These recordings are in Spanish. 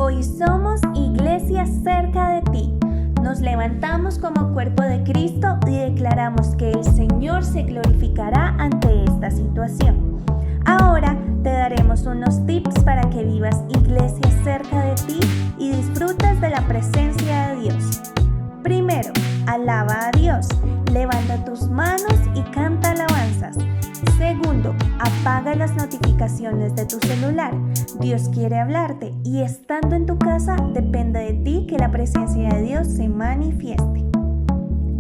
Hoy somos Iglesia Cerca de Ti. Nos levantamos como cuerpo de Cristo y declaramos que el Señor se glorificará ante esta situación. Ahora te daremos unos tips para que vivas Iglesia cerca de ti y disfrutes de la presencia de Dios. Primero, alaba a Dios. Levanta tus manos y canta alabanzas. Segundo, apaga las notificaciones de tu celular. Dios quiere hablarte y estando en tu casa depende de ti que la presencia de Dios se manifieste.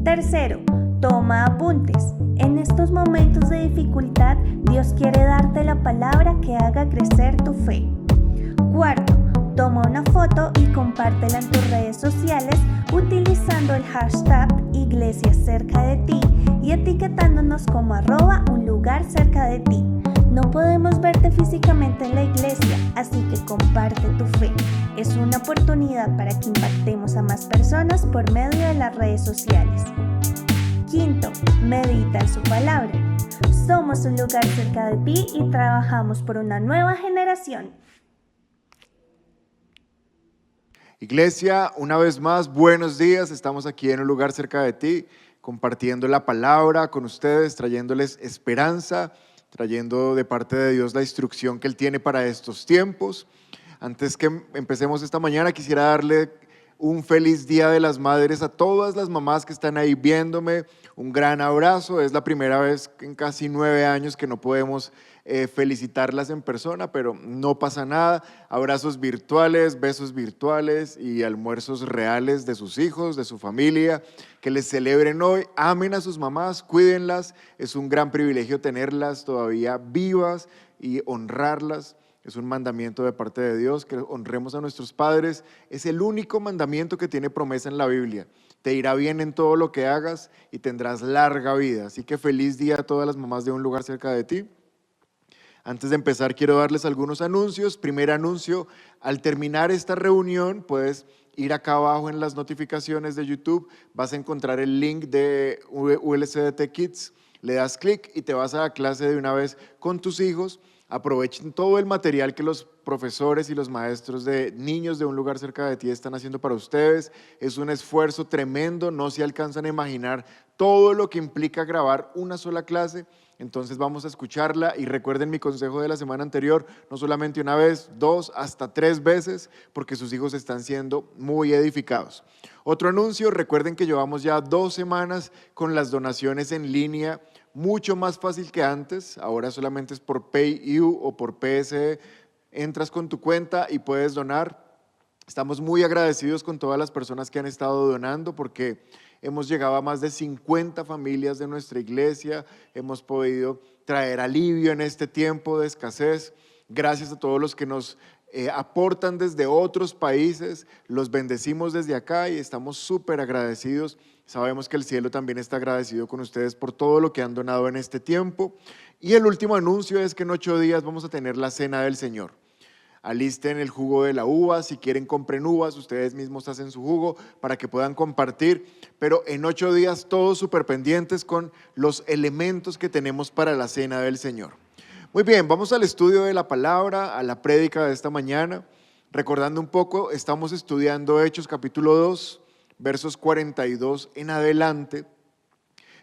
Tercero, toma apuntes. En estos momentos de dificultad, Dios quiere darte la palabra que haga crecer tu fe. Cuarto, toma una foto y compártela en tus redes sociales utilizando el hashtag Iglesia Cerca de Ti y etiquetándonos como @unlugarcercadeti. No podemos verte físicamente en la iglesia, así que comparte tu fe. Es una oportunidad para que impactemos a más personas por medio de las redes sociales. Quinto, medita en su palabra. Somos un lugar cerca de ti y trabajamos por una nueva generación. Iglesia, una vez más, buenos días. Estamos aquí en un lugar cerca de ti, compartiendo la palabra con ustedes, trayéndoles esperanza, trayendo de parte de Dios la instrucción que Él tiene para estos tiempos. Antes que empecemos esta mañana, quisiera darle un feliz Día de las Madres a todas las mamás que están ahí viéndome. Un gran abrazo. Es la primera vez en casi 9 años que no podemos felicitarlas en persona, pero no pasa nada. Abrazos virtuales, besos virtuales y almuerzos reales de sus hijos, de su familia. Que les celebren hoy. Amen a sus mamás, cuídenlas. Es un gran privilegio tenerlas todavía vivas y honrarlas. Es un mandamiento de parte de Dios, que honremos a nuestros padres. Es el único mandamiento que tiene promesa en la Biblia. Te irá bien en todo lo que hagas y tendrás larga vida. Así que feliz día a todas las mamás de un lugar cerca de ti. Antes de empezar, quiero darles algunos anuncios. Primer anuncio, al terminar esta reunión, puedes ir acá abajo en las notificaciones de YouTube. Vas a encontrar el link de ULCDT Kids. Le das clic y te vas a la clase de una vez con tus hijos. Aprovechen todo el material que los profesores y los maestros de niños de un lugar cerca de ti están haciendo para ustedes. Es un esfuerzo tremendo, no se alcanzan a imaginar todo lo que implica grabar una sola clase. Entonces vamos a escucharla y recuerden mi consejo de la semana anterior, no solamente una vez, 2, hasta 3 veces, porque sus hijos están siendo muy edificados. Otro anuncio, recuerden que llevamos ya 2 semanas con las donaciones en línea, mucho más fácil que antes. Ahora solamente es por PayU o por PSE. Entras con tu cuenta y puedes donar. Estamos muy agradecidos con todas las personas que han estado donando porque hemos llegado a más de 50 familias de nuestra iglesia. Hemos podido traer alivio en este tiempo de escasez. Gracias a todos los que nos aportan desde otros países. Los bendecimos desde acá y estamos súper agradecidos. Sabemos que el cielo también está agradecido con ustedes por todo lo que han donado en este tiempo. Y el último anuncio es que en 8 días vamos a tener la Cena del Señor. Alisten el jugo de la uva, si quieren compren uvas, ustedes mismos hacen su jugo para que puedan compartir, pero en 8 días todos súper pendientes con los elementos que tenemos para la Cena del Señor. Muy bien, vamos al estudio de la palabra, a la prédica de esta mañana. Recordando un poco, estamos estudiando Hechos capítulo 2, versos 42 en adelante.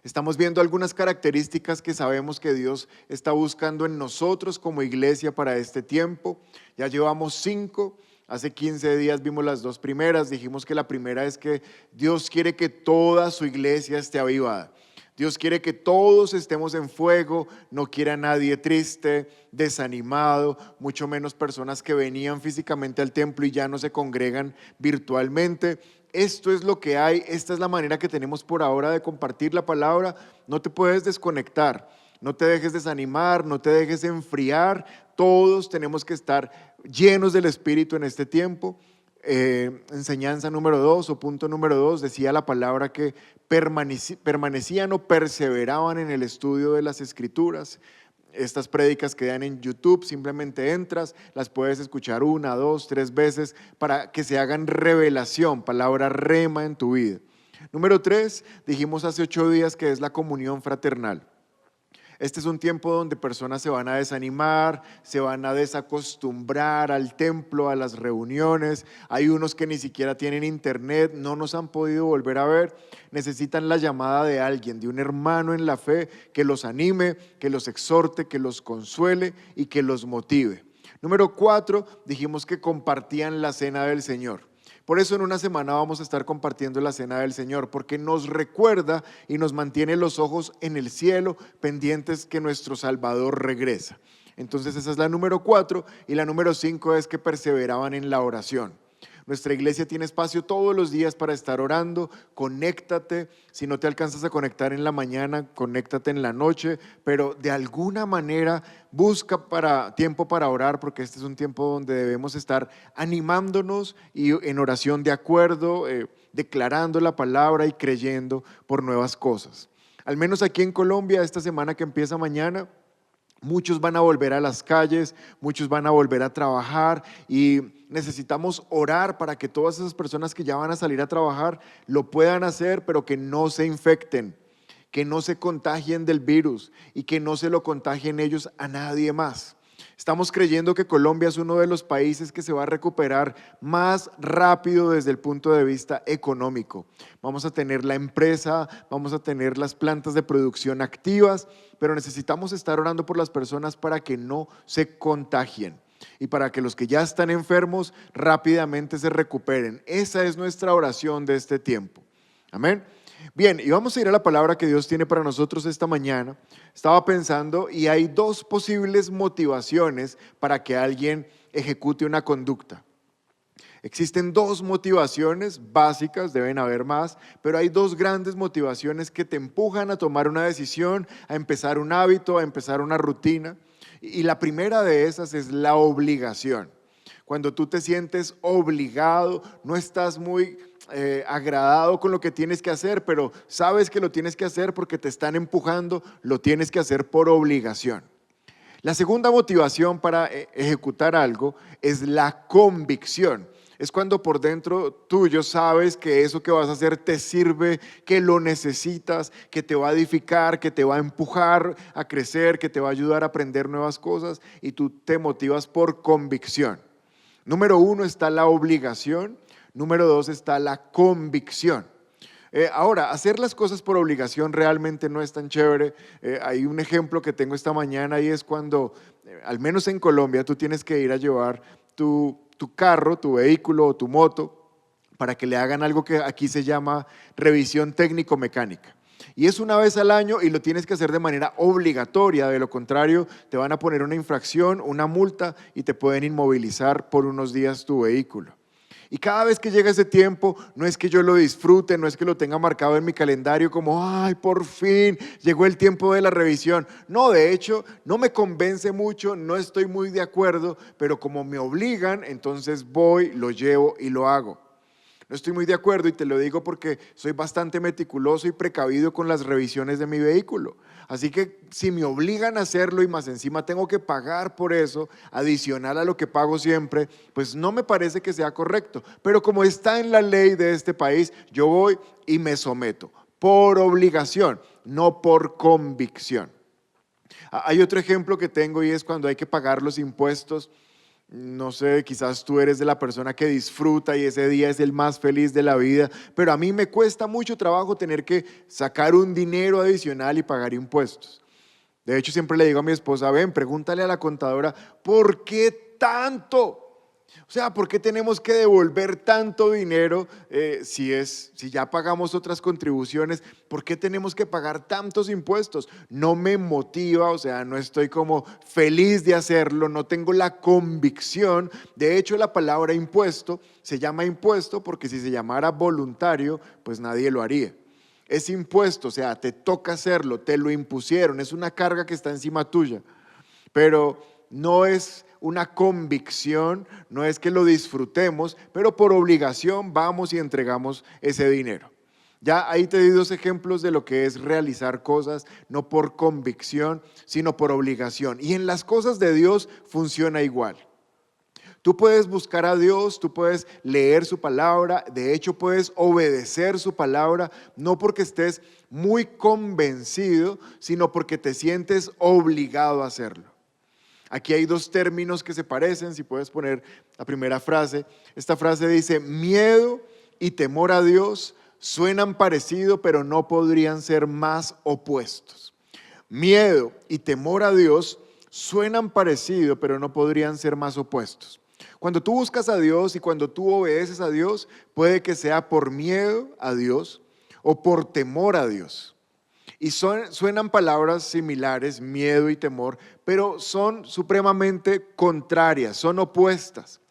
Estamos viendo algunas características que sabemos que Dios está buscando en nosotros como iglesia para este tiempo. Ya llevamos 5, hace 15 días vimos las 2 primeras, dijimos que la primera es que Dios quiere que toda su iglesia esté avivada. Dios quiere que todos estemos en fuego, no quiere a nadie triste, desanimado, mucho menos personas que venían físicamente al templo y ya no se congregan virtualmente. Esto es lo que hay, esta es la manera que tenemos por ahora de compartir la palabra. No te puedes desconectar, no te dejes desanimar, no te dejes enfriar. Todos tenemos que estar llenos del Espíritu en este tiempo. Enseñanza número 2 o punto número 2, decía la palabra que permanecían o perseveraban en el estudio de las Escrituras. Estas prédicas quedan en YouTube, simplemente entras, las puedes escuchar 1, 2, 3 veces para que se hagan revelación, palabra rema en tu vida. Número 3, dijimos hace 8 días que es la comunión fraternal. Este es un tiempo donde personas se van a desanimar, se van a desacostumbrar al templo, a las reuniones. Hay unos que ni siquiera tienen internet, no nos han podido volver a ver. Necesitan la llamada de alguien, de un hermano en la fe que los anime, que los exhorte, que los consuele y que los motive. Número 4, dijimos que compartían la cena del Señor. Por eso en una semana vamos a estar compartiendo la cena del Señor, porque nos recuerda y nos mantiene los ojos en el cielo, pendientes que nuestro Salvador regresa. Entonces esa es la número 4, y la número 5 es que perseveraban en la oración. Nuestra iglesia tiene espacio todos los días para estar orando. Conéctate, si no te alcanzas a conectar en la mañana, conéctate en la noche, pero de alguna manera busca tiempo para orar, porque este es un tiempo donde debemos estar animándonos y en oración de acuerdo, declarando la palabra y creyendo por nuevas cosas. Al menos aquí en Colombia, esta semana que empieza mañana, muchos van a volver a las calles, muchos van a volver a trabajar y necesitamos orar para que todas esas personas que ya van a salir a trabajar lo puedan hacer, pero que no se infecten, que no se contagien del virus y que no se lo contagien ellos a nadie más. Estamos creyendo que Colombia es uno de los países que se va a recuperar más rápido desde el punto de vista económico. Vamos a tener la empresa, vamos a tener las plantas de producción activas, pero necesitamos estar orando por las personas para que no se contagien y para que los que ya están enfermos rápidamente se recuperen. Esa es nuestra oración de este tiempo. Amén. Bien, y vamos a ir a la palabra que Dios tiene para nosotros esta mañana. Estaba pensando y hay dos posibles motivaciones para que alguien ejecute una conducta. Existen dos motivaciones básicas, deben haber más, pero hay dos grandes motivaciones que te empujan a tomar una decisión, a empezar un hábito, a empezar una rutina. Y la primera de esas es la obligación. Cuando tú te sientes obligado, no estás muy agradado con lo que tienes que hacer, pero sabes que lo tienes que hacer porque te están empujando, lo tienes que hacer por obligación. La segunda motivación para ejecutar algo es la convicción. Es cuando por dentro tuyo sabes que eso que vas a hacer te sirve, que lo necesitas, que te va a edificar, que te va a empujar a crecer, que te va a ayudar a aprender nuevas cosas y tú te motivas por convicción. Número 1 está la obligación, número 2 está la convicción. Ahora, hacer las cosas por obligación realmente no es tan chévere. Hay un ejemplo que tengo esta mañana y es cuando, al menos en Colombia, tú tienes que ir a llevar tu carro, tu vehículo o tu moto para que le hagan algo que aquí se llama revisión técnico-mecánica. Y es una vez al año y lo tienes que hacer de manera obligatoria, de lo contrario te van a poner una infracción, una multa y te pueden inmovilizar por unos días tu vehículo. Y cada vez que llega ese tiempo, no es que yo lo disfrute, no es que lo tenga marcado en mi calendario como, ay, por fin, llegó el tiempo de la revisión. No, de hecho, no me convence mucho, no estoy muy de acuerdo, pero como me obligan, entonces voy, lo llevo y lo hago. No estoy muy de acuerdo y te lo digo porque soy bastante meticuloso y precavido con las revisiones de mi vehículo. Así que si me obligan a hacerlo y más encima tengo que pagar por eso, adicional a lo que pago siempre, pues no me parece que sea correcto. Pero como está en la ley de este país, yo voy y me someto por obligación, no por convicción. Hay otro ejemplo que tengo y es cuando hay que pagar los impuestos. No sé, quizás tú eres de la persona que disfruta y ese día es el más feliz de la vida, pero a mí me cuesta mucho trabajo tener que sacar un dinero adicional y pagar impuestos. De hecho, siempre le digo a mi esposa, ven, pregúntale a la contadora, ¿por qué tanto? O sea, ¿por qué tenemos que devolver tanto dinero si ya pagamos otras contribuciones? ¿Por qué tenemos que pagar tantos impuestos? No me motiva, o sea, no estoy como feliz de hacerlo, no tengo la convicción. De hecho, la palabra impuesto se llama impuesto porque si se llamara voluntario, pues nadie lo haría. Es impuesto, o sea, te toca hacerlo, te lo impusieron, es una carga que está encima tuya, pero no es una convicción, no es que lo disfrutemos, pero por obligación vamos y entregamos ese dinero. Ya ahí te di dos ejemplos de lo que es realizar cosas, no por convicción, sino por obligación. Y en las cosas de Dios funciona igual. Tú puedes buscar a Dios, tú puedes leer su palabra, de hecho puedes obedecer su palabra, no porque estés muy convencido, sino porque te sientes obligado a hacerlo. Aquí hay dos términos que se parecen, si puedes poner la primera frase. Esta frase dice, miedo y temor a Dios suenan parecido, pero no podrían ser más opuestos. Miedo y temor a Dios suenan parecido, pero no podrían ser más opuestos. Cuando tú buscas a Dios y cuando tú obedeces a Dios, puede que sea por miedo a Dios o por temor a Dios. Y suenan palabras similares, miedo y temor, pero son supremamente contrarias, son opuestas.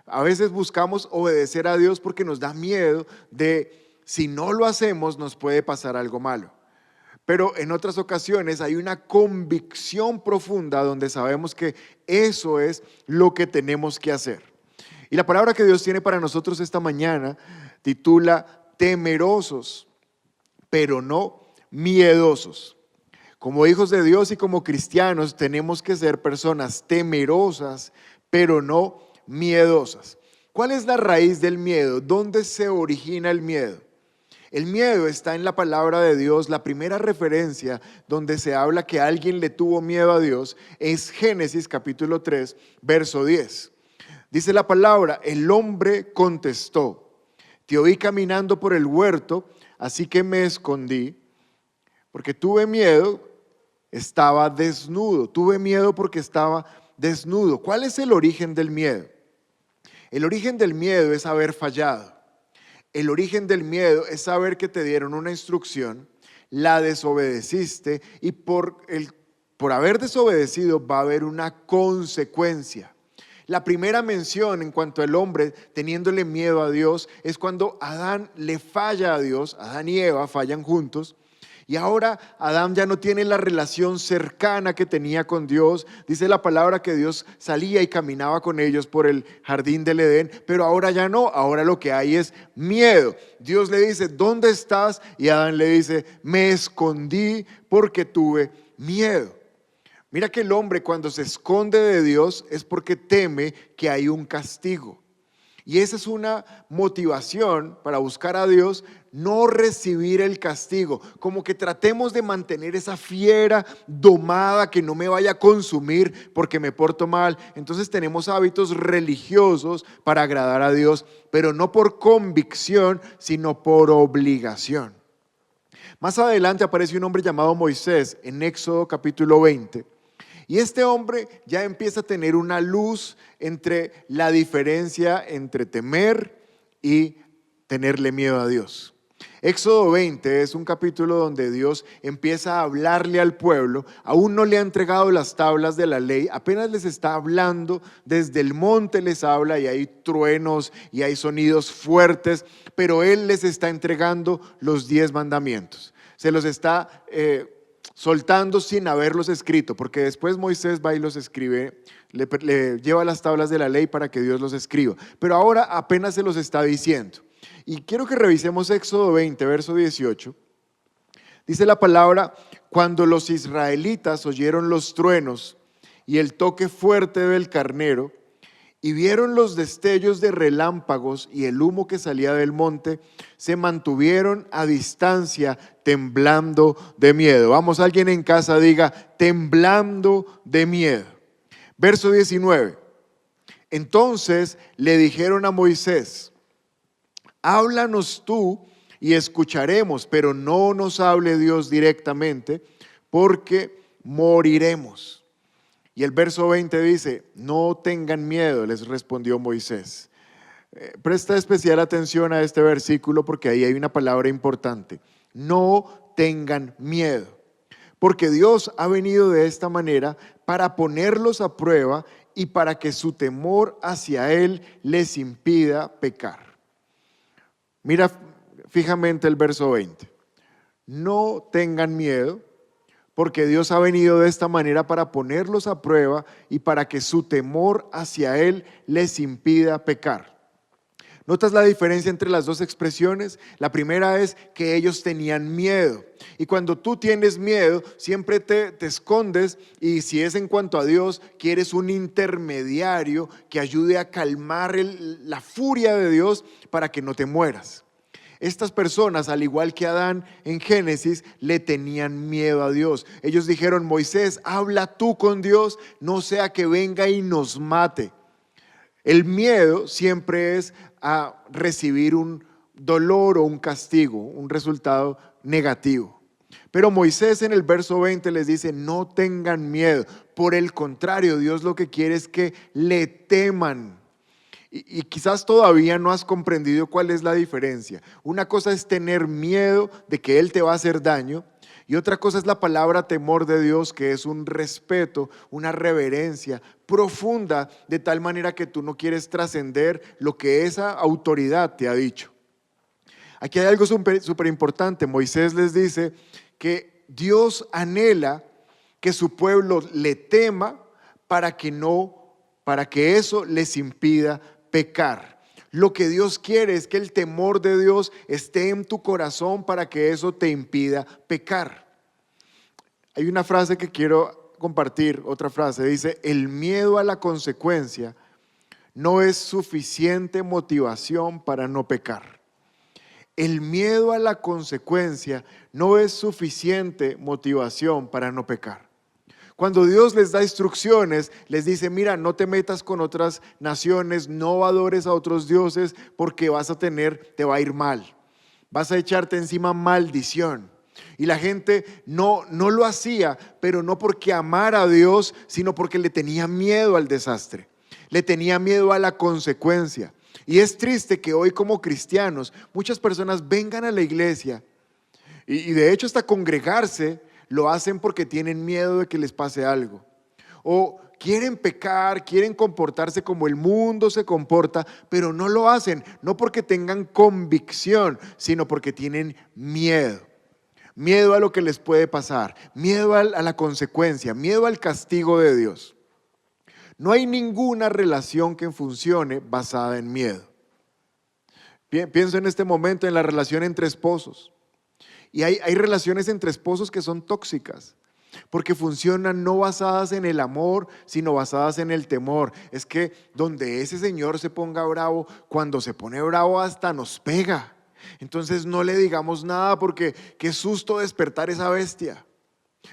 A veces buscamos obedecer a Dios porque nos da miedo de si no lo hacemos nos puede pasar algo malo. Pero en otras ocasiones hay una convicción profunda donde sabemos que eso es lo que tenemos que hacer. Y la palabra que Dios tiene para nosotros esta mañana titula temerosos, pero no miedosos. Como hijos de Dios y como cristianos tenemos que ser personas temerosas, pero no miedosas. ¿Cuál es la raíz del miedo? ¿Dónde se origina el miedo? El miedo está en la palabra de Dios. La primera referencia donde se habla que alguien le tuvo miedo a Dios es Génesis capítulo 3, verso 10. Dice la palabra, el hombre contestó, te oí caminando por el huerto, así que me escondí, porque tuve miedo, estaba desnudo. Tuve miedo porque estaba desnudo. ¿Cuál es el origen del miedo? El origen del miedo es haber fallado. El origen del miedo es saber que te dieron una instrucción, la desobedeciste y por haber desobedecido va a haber una consecuencia. La primera mención en cuanto al hombre teniéndole miedo a Dios es cuando Adán le falla a Dios, Adán y Eva fallan juntos. Y ahora Adán ya no tiene la relación cercana que tenía con Dios. Dice la palabra que Dios salía y caminaba con ellos por el jardín del Edén, pero ahora ya no, ahora lo que hay es miedo. Dios le dice, ¿dónde estás? Y Adán le dice, me escondí porque tuve miedo. Mira que el hombre cuando se esconde de Dios es porque teme que hay un castigo. Y esa es una motivación para buscar a Dios, no recibir el castigo, como que tratemos de mantener esa fiera domada que no me vaya a consumir porque me porto mal. Entonces tenemos hábitos religiosos para agradar a Dios, pero no por convicción, sino por obligación. Más adelante aparece un hombre llamado Moisés en Éxodo capítulo 20. Y este hombre ya empieza a tener una luz entre la diferencia entre temer y tenerle miedo a Dios. Éxodo 20 es un capítulo donde Dios empieza a hablarle al pueblo, aún no le ha entregado las tablas de la ley, apenas les está hablando, desde el monte les habla y hay truenos y hay sonidos fuertes, pero Él les está entregando los 10 mandamientos. Se los está soltando sin haberlos escrito, porque después Moisés va y los escribe, le lleva las tablas de la ley para que Dios los escriba, pero ahora apenas se los está diciendo. Y quiero que revisemos Éxodo 20, verso 18. Dice la palabra, cuando los israelitas oyeron los truenos y el toque fuerte del carnero, y vieron los destellos de relámpagos y el humo que salía del monte, se mantuvieron a distancia temblando de miedo. Vamos, alguien en casa diga, temblando de miedo. Verso 19. Entonces le dijeron a Moisés, háblanos tú y escucharemos, pero no nos hable Dios directamente, porque moriremos. Y el verso 20 dice, no tengan miedo, les respondió Moisés. Presta especial atención a este versículo porque ahí hay una palabra importante. No tengan miedo, porque Dios ha venido de esta manera para ponerlos a prueba y para que su temor hacia Él les impida pecar. Mira fijamente el verso 20. No tengan miedo, porque Dios ha venido de esta manera para ponerlos a prueba y para que su temor hacia Él les impida pecar. ¿Notas la diferencia entre las dos expresiones? La primera es que ellos tenían miedo. Y cuando tú tienes miedo, siempre te escondes, y si es en cuanto a Dios, quieres un intermediario que ayude a calmar la furia de Dios para que no te mueras. Estas personas, al igual que Adán en Génesis, le tenían miedo a Dios. Ellos dijeron: Moisés, habla tú con Dios, no sea que venga y nos mate. El miedo siempre es a recibir un dolor o un castigo, un resultado negativo. Pero Moisés en el verso 20 les dice: no tengan miedo. Por el contrario, Dios lo que quiere es que le teman. Y quizás todavía no has comprendido cuál es la diferencia. Una cosa es tener miedo de que Él te va a hacer daño, y otra cosa es la palabra temor de Dios, que es un respeto, una reverencia profunda, de tal manera que tú no quieres trascender lo que esa autoridad te ha dicho. Aquí hay algo súper importante. Moisés les dice que Dios anhela que su pueblo le tema para que eso les impida pecar. Lo que Dios quiere es que el temor de Dios esté en tu corazón para que eso te impida pecar. Hay una frase que quiero compartir, otra frase, dice: el miedo a la consecuencia no es suficiente motivación para no pecar. El miedo a la consecuencia no es suficiente motivación para no pecar. Cuando Dios les da instrucciones, les dice: mira, no te metas con otras naciones, no adores a otros dioses, porque te va a ir mal. Vas a echarte encima maldición. Y la gente no lo hacía, pero no porque amara a Dios, sino porque le tenía miedo al desastre. Le tenía miedo a la consecuencia. Y es triste que hoy, como cristianos, muchas personas vengan a la iglesia y de hecho hasta congregarse lo hacen porque tienen miedo de que les pase algo. O quieren pecar, quieren comportarse como el mundo se comporta, pero no lo hacen, no porque tengan convicción, sino porque tienen miedo. Miedo a lo que les puede pasar, miedo a la consecuencia, miedo al castigo de Dios. No hay ninguna relación que funcione basada en miedo. Pienso en este momento en la relación entre esposos. Y hay relaciones entre esposos que son tóxicas, porque funcionan no basadas en el amor, sino basadas en el temor. Es que donde ese señor se ponga bravo, cuando se pone bravo hasta nos pega. Entonces no le digamos nada, porque qué susto despertar esa bestia.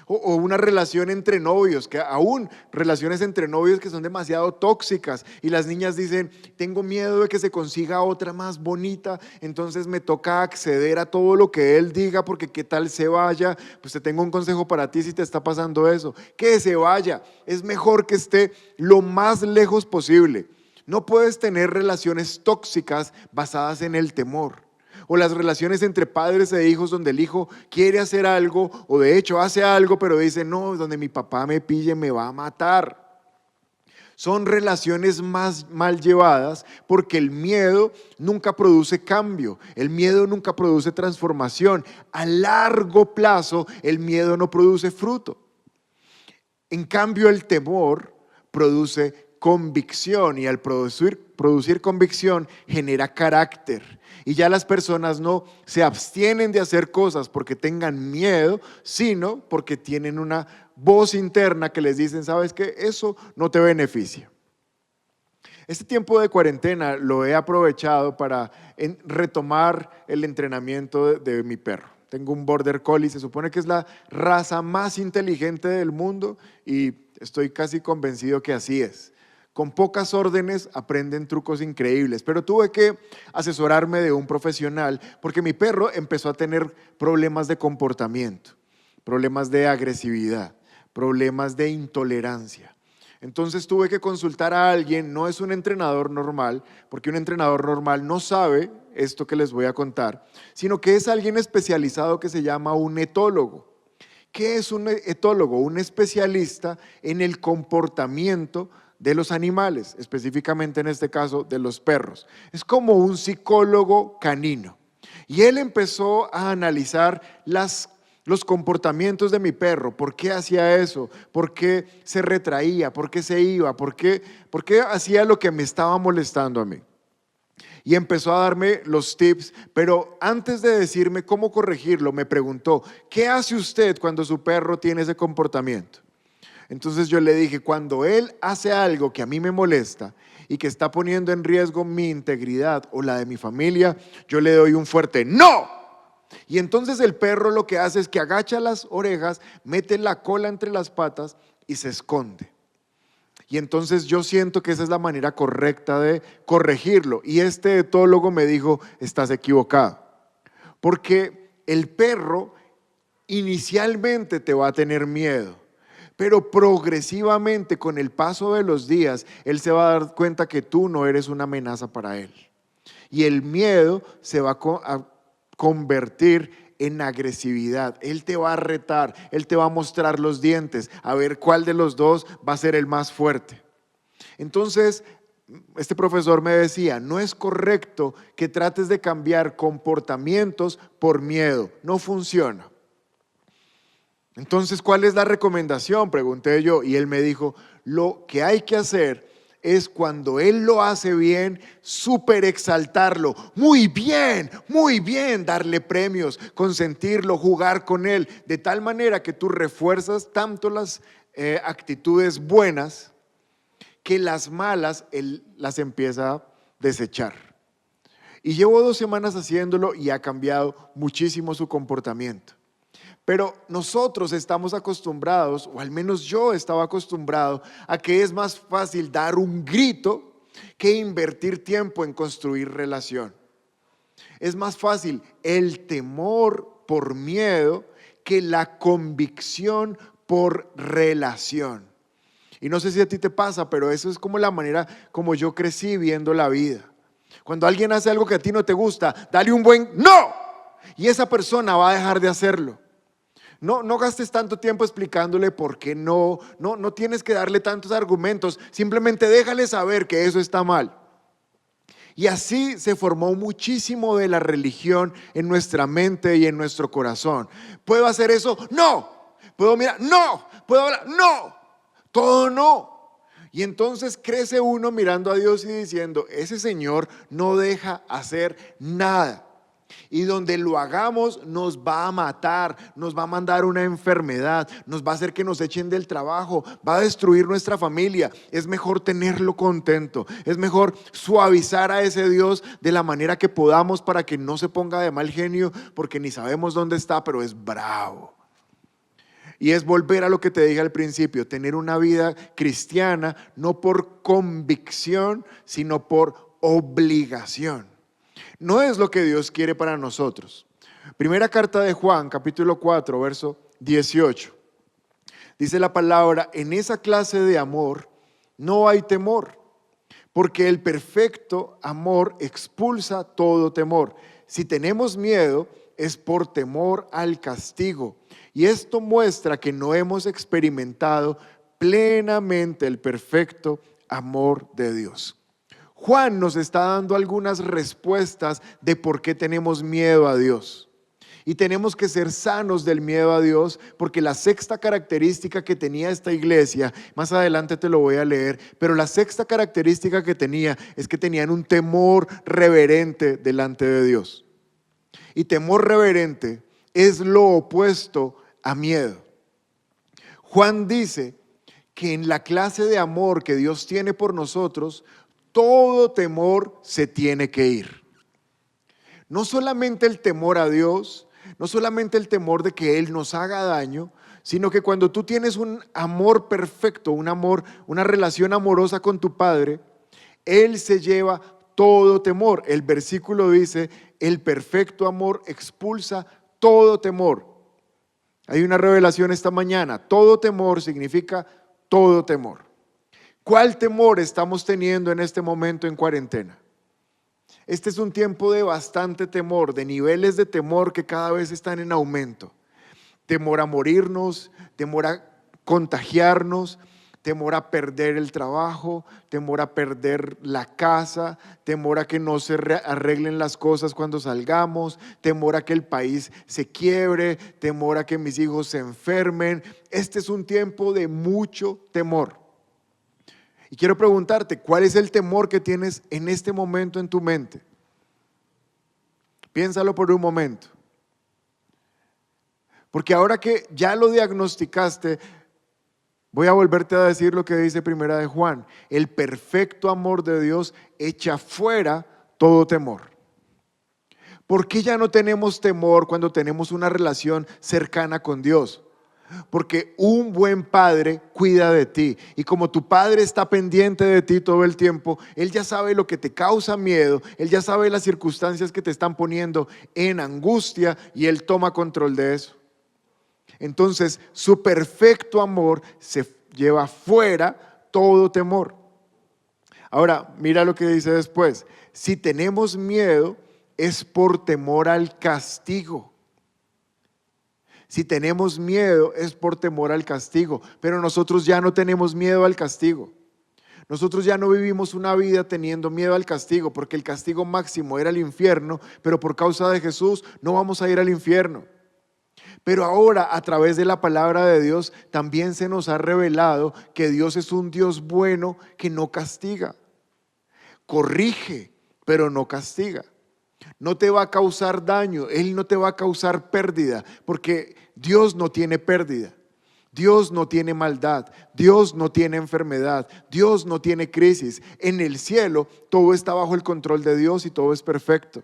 O una relación entre novios, que aún relaciones entre novios que son demasiado tóxicas, y las niñas dicen: tengo miedo de que se consiga otra más bonita, entonces me toca acceder a todo lo que él diga, porque qué tal se vaya. Pues te tengo un consejo para ti si te está pasando eso: que se vaya. Es mejor que esté lo más lejos posible. No puedes tener relaciones tóxicas basadas en el temor. O las relaciones entre padres e hijos, donde el hijo quiere hacer algo, o de hecho hace algo, pero dice: no, donde mi papá me pille me va a matar. Son relaciones más mal llevadas, porque el miedo nunca produce cambio, el miedo nunca produce transformación. A largo plazo el miedo no produce fruto. En cambio, el temor produce convicción, y al producir convicción genera carácter. Y ya las personas no se abstienen de hacer cosas porque tengan miedo, sino porque tienen una voz interna que les dicen: ¿sabes qué? Eso no te beneficia. Este tiempo de cuarentena lo he aprovechado para retomar el entrenamiento de mi perro. Tengo un Border Collie, se supone que es la raza más inteligente del mundo, y estoy casi convencido que así es. Con pocas órdenes aprenden trucos increíbles, pero tuve que asesorarme de un profesional porque mi perro empezó a tener problemas de comportamiento, problemas de agresividad, problemas de intolerancia. Entonces tuve que consultar a alguien. No es un entrenador normal, porque un entrenador normal no sabe esto que les voy a contar, sino que es alguien especializado que se llama un etólogo. ¿Qué es un etólogo? Un especialista en el comportamiento de los animales, específicamente en este caso de los perros. Es como un psicólogo canino. Y él empezó a analizar los comportamientos de mi perro. ¿Por qué hacía eso? ¿Por qué se retraía? ¿Por qué se iba? ¿Por qué hacía lo que me estaba molestando a mí? Y empezó a darme los tips, pero antes de decirme cómo corregirlo, me preguntó, ¿qué hace usted cuando su perro tiene ese comportamiento? Entonces yo le dije, cuando él hace algo que a mí me molesta y que está poniendo en riesgo mi integridad o la de mi familia, yo le doy un fuerte ¡no! Y entonces el perro lo que hace es que agacha las orejas, mete la cola entre las patas y se esconde. Y entonces yo siento que esa es la manera correcta de corregirlo. Y este etólogo me dijo, estás equivocado. Porque el perro inicialmente te va a tener miedo, pero progresivamente con el paso de los días, él se va a dar cuenta que tú no eres una amenaza para él. Y el miedo se va a convertir en agresividad. Él te va a retar, él te va a mostrar los dientes, a ver cuál de los dos va a ser el más fuerte. Entonces, este profesor me decía, no es correcto que trates de cambiar comportamientos por miedo, no funciona. Entonces, ¿cuál es la recomendación? Pregunté yo y él me dijo, lo que hay que hacer es cuando él lo hace bien, súper exaltarlo, muy bien, darle premios, consentirlo, jugar con él, de tal manera que tú refuerzas tanto las actitudes buenas que las malas él las empieza a desechar. Y llevo 2 semanas haciéndolo y ha cambiado muchísimo su comportamiento. Pero nosotros estamos acostumbrados, o al menos yo estaba acostumbrado, a que es más fácil dar un grito que invertir tiempo en construir relación. Es más fácil el temor por miedo que la convicción por relación. Y no sé si a ti te pasa, pero eso es como la manera como yo crecí viendo la vida. Cuando alguien hace algo que a ti no te gusta, dale un buen ¡no! Y esa persona va a dejar de hacerlo. No gastes tanto tiempo explicándole por qué no tienes que darle tantos argumentos, simplemente déjale saber que eso está mal. Y así se formó muchísimo de la religión en nuestra mente y en nuestro corazón. ¿Puedo hacer eso? No. ¿Puedo mirar? No. ¿Puedo hablar? No. Todo no. Y entonces crece uno mirando a Dios y diciendo, ese Señor no deja hacer nada. Y donde lo hagamos nos va a matar, nos va a mandar una enfermedad, nos va a hacer que nos echen del trabajo, va a destruir nuestra familia. Es mejor tenerlo contento, es mejor suavizar a ese Dios de la manera que podamos para que no se ponga de mal genio, porque ni sabemos dónde está, pero es bravo. Y es volver a lo que te dije al principio, tener una vida cristiana no por convicción, sino por obligación. No es lo que Dios quiere para nosotros. Primera carta de Juan, capítulo 4, verso 18. Dice la palabra, en esa clase de amor no hay temor, porque el perfecto amor expulsa todo temor. Si tenemos miedo, es por temor al castigo. Y esto muestra que no hemos experimentado plenamente el perfecto amor de Dios. Juan nos está dando algunas respuestas de por qué tenemos miedo a Dios. Y tenemos que ser sanos del miedo a Dios, porque la sexta característica que tenía esta iglesia, más adelante te lo voy a leer, pero la sexta característica que tenía es que tenían un temor reverente delante de Dios. Y temor reverente es lo opuesto a miedo. Juan dice que en la clase de amor que Dios tiene por nosotros, todo temor se tiene que ir. No solamente el temor a Dios, no solamente el temor de que Él nos haga daño, sino que cuando tú tienes un amor perfecto, un amor, una relación amorosa con tu Padre, Él se lleva todo temor. El versículo dice, el perfecto amor expulsa todo temor. Hay una revelación esta mañana, todo temor significa todo temor. ¿Cuál temor estamos teniendo en este momento en cuarentena? Este es un tiempo de bastante temor, de niveles de temor que cada vez están en aumento. Temor a morirnos, temor a contagiarnos, temor a perder el trabajo, temor a perder la casa, temor a que no se arreglen las cosas cuando salgamos, temor a que el país se quiebre, temor a que mis hijos se enfermen. Este es un tiempo de mucho temor. Y quiero preguntarte, ¿cuál es el temor que tienes en este momento en tu mente? Piénsalo por un momento. Porque ahora que ya lo diagnosticaste, voy a volverte a decir lo que dice Primera de Juan. El perfecto amor de Dios echa fuera todo temor. ¿Por qué ya no tenemos temor cuando tenemos una relación cercana con Dios? Porque un buen padre cuida de ti, y como tu padre está pendiente de ti todo el tiempo, él ya sabe lo que te causa miedo, él ya sabe las circunstancias que te están poniendo en angustia, y él toma control de eso. Entonces, su perfecto amor se lleva fuera todo temor. Ahora, mira lo que dice después. Si tenemos miedo, es por temor al castigo. Si tenemos miedo, es por temor al castigo. Pero nosotros ya no tenemos miedo al castigo. Nosotros ya no vivimos una vida teniendo miedo al castigo, porque el castigo máximo era el infierno, pero por causa de Jesús no vamos a ir al infierno. Pero ahora, a través de la palabra de Dios, también se nos ha revelado que Dios es un Dios bueno que no castiga. Corrige, pero no castiga. No te va a causar daño, Él no te va a causar pérdida, porque Dios no tiene pérdida. Dios no tiene maldad, Dios no tiene enfermedad, Dios no tiene crisis. En el cielo todo está bajo el control de Dios y todo es perfecto.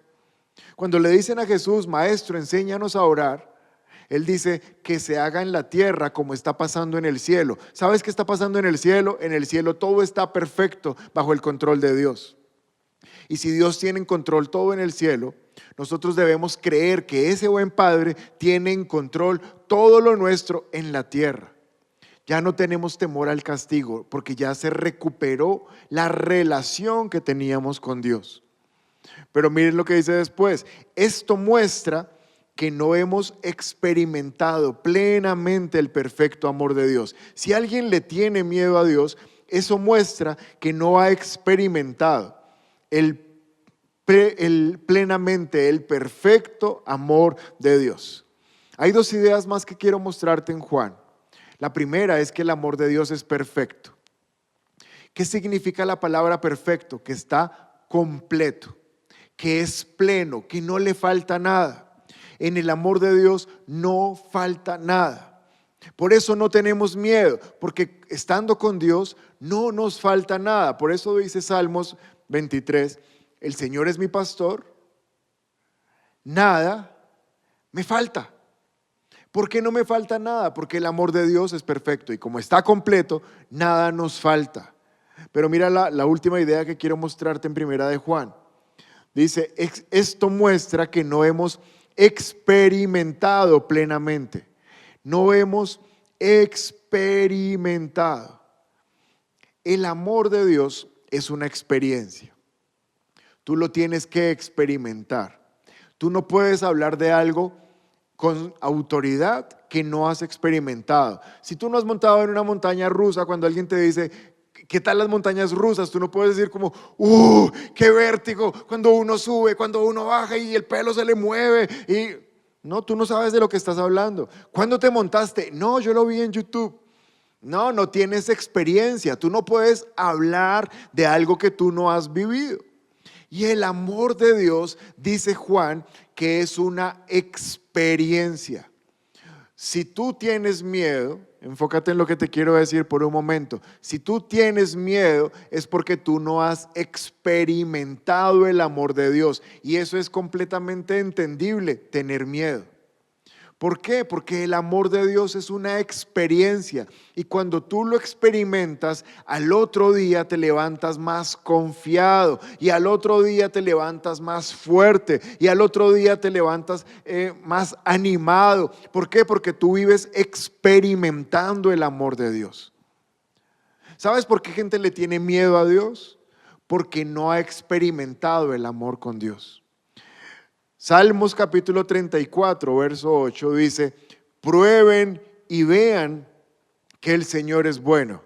Cuando le dicen a Jesús, Maestro, enséñanos a orar, Él dice que se haga en la tierra como está pasando en el cielo. ¿Sabes qué está pasando en el cielo? En el cielo todo está perfecto bajo el control de Dios. Y si Dios tiene en control todo en el cielo, nosotros debemos creer que ese buen Padre tiene en control todo lo nuestro en la tierra. Ya no tenemos temor al castigo, porque ya se recuperó la relación que teníamos con Dios. Pero miren lo que dice después. Esto muestra que no hemos experimentado plenamente el perfecto amor de Dios. Si alguien le tiene miedo a Dios, eso muestra que no ha experimentado plenamente el perfecto amor de Dios. Hay dos ideas más que quiero mostrarte en Juan. La primera es que el amor de Dios es perfecto. ¿Qué significa la palabra perfecto? Que está completo, que es pleno, que no le falta nada. En el amor de Dios no falta nada. Por eso no tenemos miedo, porque estando con Dios no nos falta nada. Por eso dice Salmos 23, el Señor es mi pastor, nada me falta. ¿Por qué no me falta nada? Porque el amor de Dios es perfecto y como está completo, nada nos falta. Pero mira la última idea que quiero mostrarte en Primera de Juan. Dice, esto muestra que no hemos experimentado plenamente. No hemos experimentado. El amor de Dios es una experiencia. Tú lo tienes que experimentar. Tú no puedes hablar de algo con autoridad que no has experimentado. Si tú no has montado en una montaña rusa, cuando alguien te dice, ¿qué tal las montañas rusas? Tú no puedes decir como, qué vértigo, cuando uno sube, cuando uno baja y el pelo se le mueve. No, tú no sabes de lo que estás hablando. ¿Cuándo te montaste? No, yo lo vi en YouTube. No tienes experiencia. Tú no puedes hablar de algo que tú no has vivido. Y el amor de Dios, dice Juan, que es una experiencia. Si tú tienes miedo, enfócate en lo que te quiero decir por un momento. Si tú tienes miedo es porque tú no has experimentado el amor de Dios. Y eso es completamente entendible, tener miedo. ¿Por qué? Porque el amor de Dios es una experiencia y cuando tú lo experimentas, al otro día te levantas más confiado y al otro día te levantas más fuerte y al otro día te levantas más animado. ¿Por qué? Porque tú vives experimentando el amor de Dios. ¿Sabes por qué gente le tiene miedo a Dios? Porque no ha experimentado el amor con Dios. Salmos capítulo 34, verso 8 dice, prueben y vean que el Señor es bueno.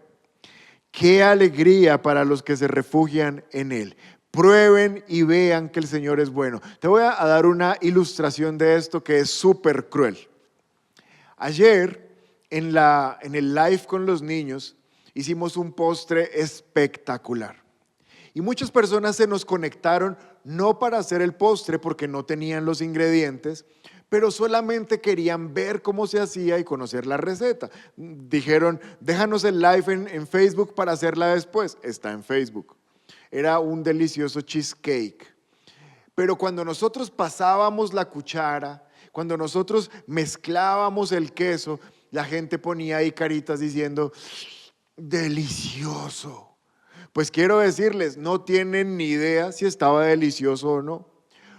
Qué alegría para los que se refugian en Él. Prueben y vean que el Señor es bueno. Te voy a dar una ilustración de esto que es súper cruel. Ayer en el live con los niños hicimos un postre espectacular. Y muchas personas se nos conectaron no para hacer el postre porque no tenían los ingredientes, pero solamente querían ver cómo se hacía y conocer la receta. Dijeron, déjanos el live en Facebook para hacerla después. Está en Facebook. Era un delicioso cheesecake. Pero cuando nosotros pasábamos la cuchara, cuando nosotros mezclábamos el queso, la gente ponía ahí caritas diciendo, delicioso. Pues quiero decirles, no tienen ni idea si estaba delicioso o no.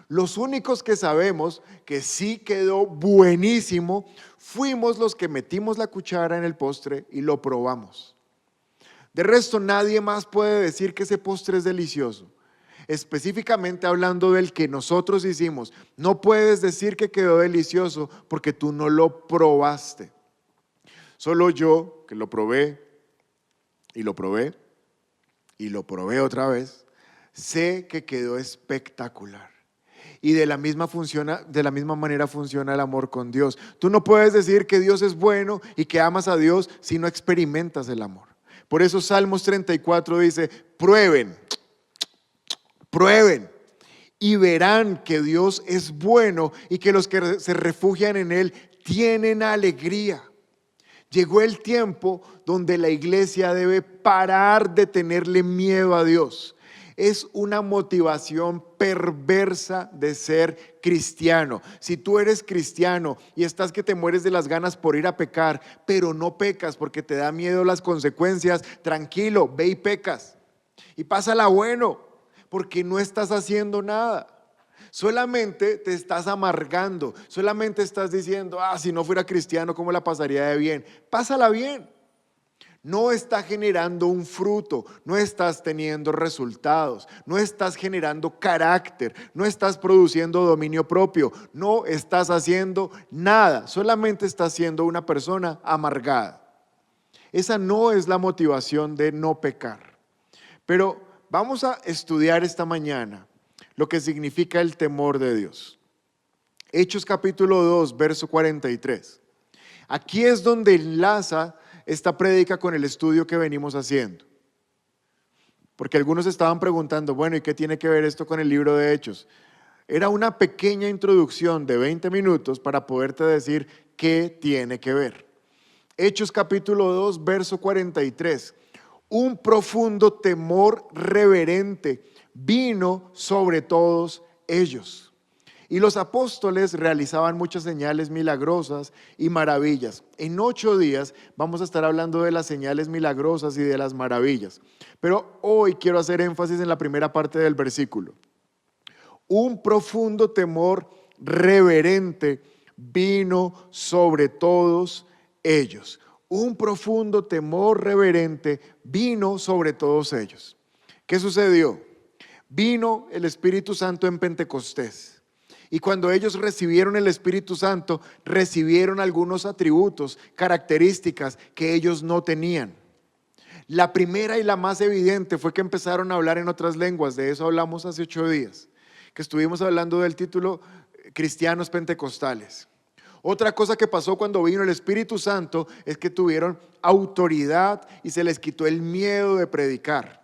Los únicos que sabemos que sí quedó buenísimo fuimos los que metimos la cuchara en el postre y lo probamos. De resto, nadie más puede decir que ese postre es delicioso. Específicamente hablando del que nosotros hicimos, no puedes decir que quedó delicioso porque tú no lo probaste. Solo yo, que lo probé y lo probé y lo probé otra vez, sé que quedó espectacular. Y de la misma manera funciona el amor con Dios. Tú no puedes decir que Dios es bueno y que amas a Dios si no experimentas el amor. Por eso Salmos 34 dice, prueben y verán que Dios es bueno y que los que se refugian en Él tienen alegría. Llegó el tiempo donde la iglesia debe parar de tenerle miedo a Dios. Es una motivación perversa de ser cristiano. Si tú eres cristiano y estás que te mueres de las ganas por ir a pecar, pero no pecas porque te da miedo las consecuencias, tranquilo, ve y pecas. Y pásala bueno, porque no estás haciendo nada. Solamente te estás amargando, solamente estás diciendo, si no fuera cristiano, ¿cómo la pasaría de bien? Pásala bien. No está generando un fruto, no estás teniendo resultados, no estás generando carácter, no estás produciendo dominio propio, no estás haciendo nada, solamente estás siendo una persona amargada. Esa no es la motivación de no pecar. Pero vamos a estudiar esta mañana lo que significa el temor de Dios. Hechos capítulo 2, verso 43. Aquí es donde enlaza esta prédica con el estudio que venimos haciendo. Porque algunos estaban preguntando, bueno, ¿y qué tiene que ver esto con el libro de Hechos? Era una pequeña introducción de 20 minutos para poderte decir qué tiene que ver. Hechos capítulo 2, verso 43. Un profundo temor reverente vino sobre todos ellos. Y los apóstoles realizaban muchas señales milagrosas y maravillas. En 8 días vamos a estar hablando de las señales milagrosas y de las maravillas. Pero hoy quiero hacer énfasis en la primera parte del versículo. Un profundo temor reverente vino sobre todos ellos. Un profundo temor reverente vino sobre todos ellos. ¿Qué sucedió? Vino el Espíritu Santo en Pentecostés. Y cuando ellos recibieron el Espíritu Santo, recibieron algunos atributos, características que ellos no tenían. La primera y la más evidente fue que empezaron a hablar en otras lenguas. De eso hablamos hace 8 días, que estuvimos hablando del título Cristianos Pentecostales. Otra cosa que pasó cuando vino el Espíritu Santo es que tuvieron autoridad y se les quitó el miedo de predicar.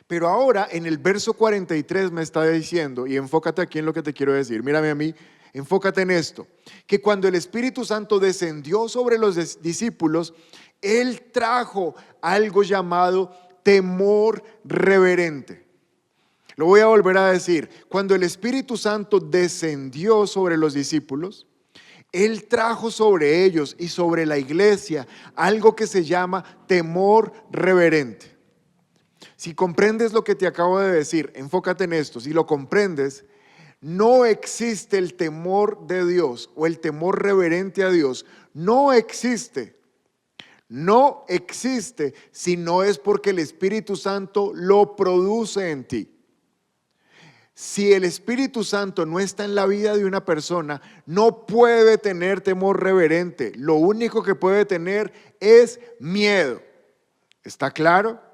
Pero ahora en el verso 43 me está diciendo, y enfócate aquí en lo que te quiero decir, mírame a mí, enfócate en esto, que cuando el Espíritu Santo descendió sobre los discípulos, Él trajo algo llamado temor reverente. Lo voy a volver a decir, cuando el Espíritu Santo descendió sobre los discípulos, Él trajo sobre ellos y sobre la iglesia algo que se llama temor reverente. Si comprendes lo que te acabo de decir, enfócate en esto. Si lo comprendes, no existe el temor de Dios o el temor reverente a Dios. No existe si no es porque el Espíritu Santo lo produce en ti. Si el Espíritu Santo no está en la vida de una persona, no puede tener temor reverente. Lo único que puede tener es miedo. ¿Está claro?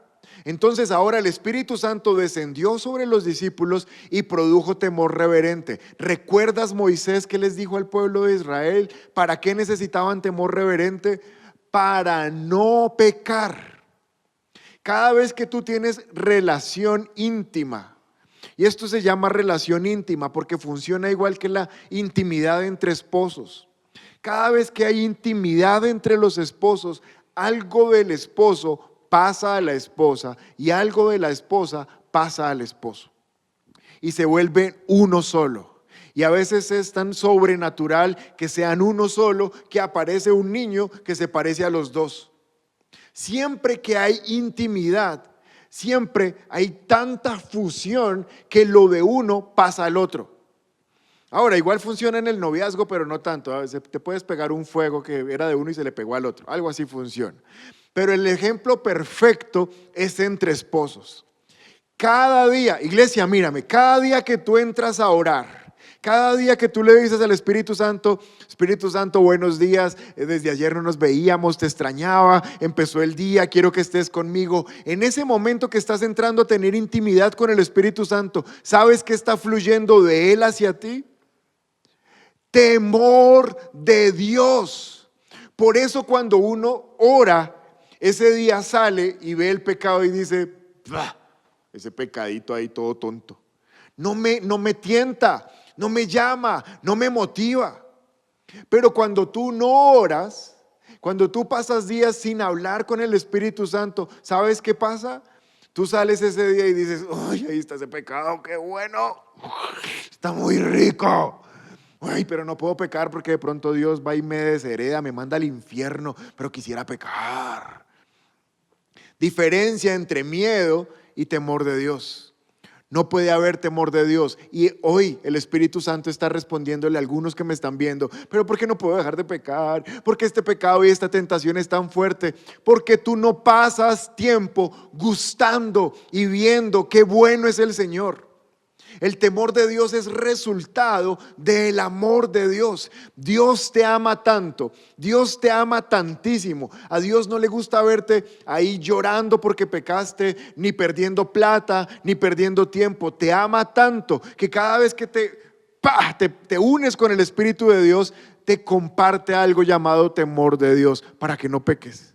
Entonces ahora el Espíritu Santo descendió sobre los discípulos y produjo temor reverente. ¿Recuerdas Moisés que les dijo al pueblo de Israel? ¿Para qué necesitaban temor reverente? Para no pecar. Cada vez que tú tienes relación íntima, y esto se llama relación íntima porque funciona igual que la intimidad entre esposos. Cada vez que hay intimidad entre los esposos, algo del esposo pasa a la esposa y algo de la esposa pasa al esposo. Y se vuelven uno solo. Y a veces es tan sobrenatural que sean uno solo que aparece un niño que se parece a los dos. Siempre que hay intimidad, siempre hay tanta fusión que lo de uno pasa al otro. Ahora, igual funciona en el noviazgo, pero no tanto. A veces te puedes pegar un fuego que era de uno y se le pegó al otro. Algo así funciona. Pero el ejemplo perfecto es entre esposos. Cada día, iglesia, mírame, cada día que tú entras a orar, cada día que tú le dices al Espíritu Santo, buenos días, desde ayer no nos veíamos, te extrañaba, empezó el día, quiero que estés conmigo. En ese momento que estás entrando a tener intimidad con el Espíritu Santo, ¿sabes qué está fluyendo de Él hacia ti? Temor de Dios. Por eso cuando uno ora, ese día sale y ve el pecado y dice, bah, ese pecadito ahí todo tonto. No me tienta, no me llama, no me motiva. Pero cuando tú no oras, cuando tú pasas días sin hablar con el Espíritu Santo, ¿sabes qué pasa? Tú sales ese día y dices, ¡ay, ahí está ese pecado, qué bueno! Está muy rico. Ay, pero no puedo pecar porque de pronto Dios va y me deshereda, me manda al infierno, pero quisiera pecar. Diferencia entre miedo y temor de Dios. No puede haber temor de Dios. Y hoy el Espíritu Santo está respondiéndole a algunos que me están viendo, pero ¿por qué no puedo dejar de pecar? ¿Por qué este pecado y esta tentación es tan fuerte? Porque tú no pasas tiempo gustando y viendo qué bueno es el Señor. El temor de Dios es resultado del amor de Dios. Dios te ama tanto, Dios te ama tantísimo. A Dios no le gusta verte ahí llorando porque pecaste, ni perdiendo plata, ni perdiendo tiempo. Te ama tanto que cada vez que te unes con el Espíritu de Dios, te comparte algo llamado temor de Dios para que no peques.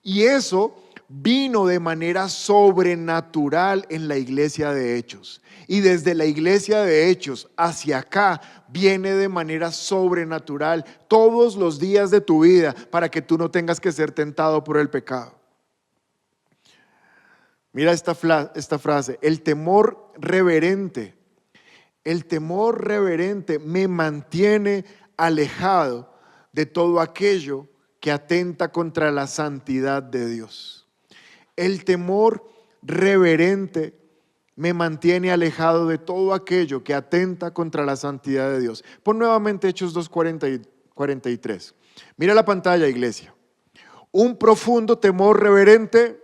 Y eso vino de manera sobrenatural en la iglesia de Hechos. Y desde la iglesia de Hechos hacia acá viene de manera sobrenatural todos los días de tu vida para que tú no tengas que ser tentado por el pecado. Mira esta frase, el temor reverente me mantiene alejado de todo aquello que atenta contra la santidad de Dios. El temor reverente me mantiene alejado de todo aquello que atenta contra la santidad de Dios. Pon nuevamente Hechos 2:43. Mira la pantalla, iglesia. Un profundo temor reverente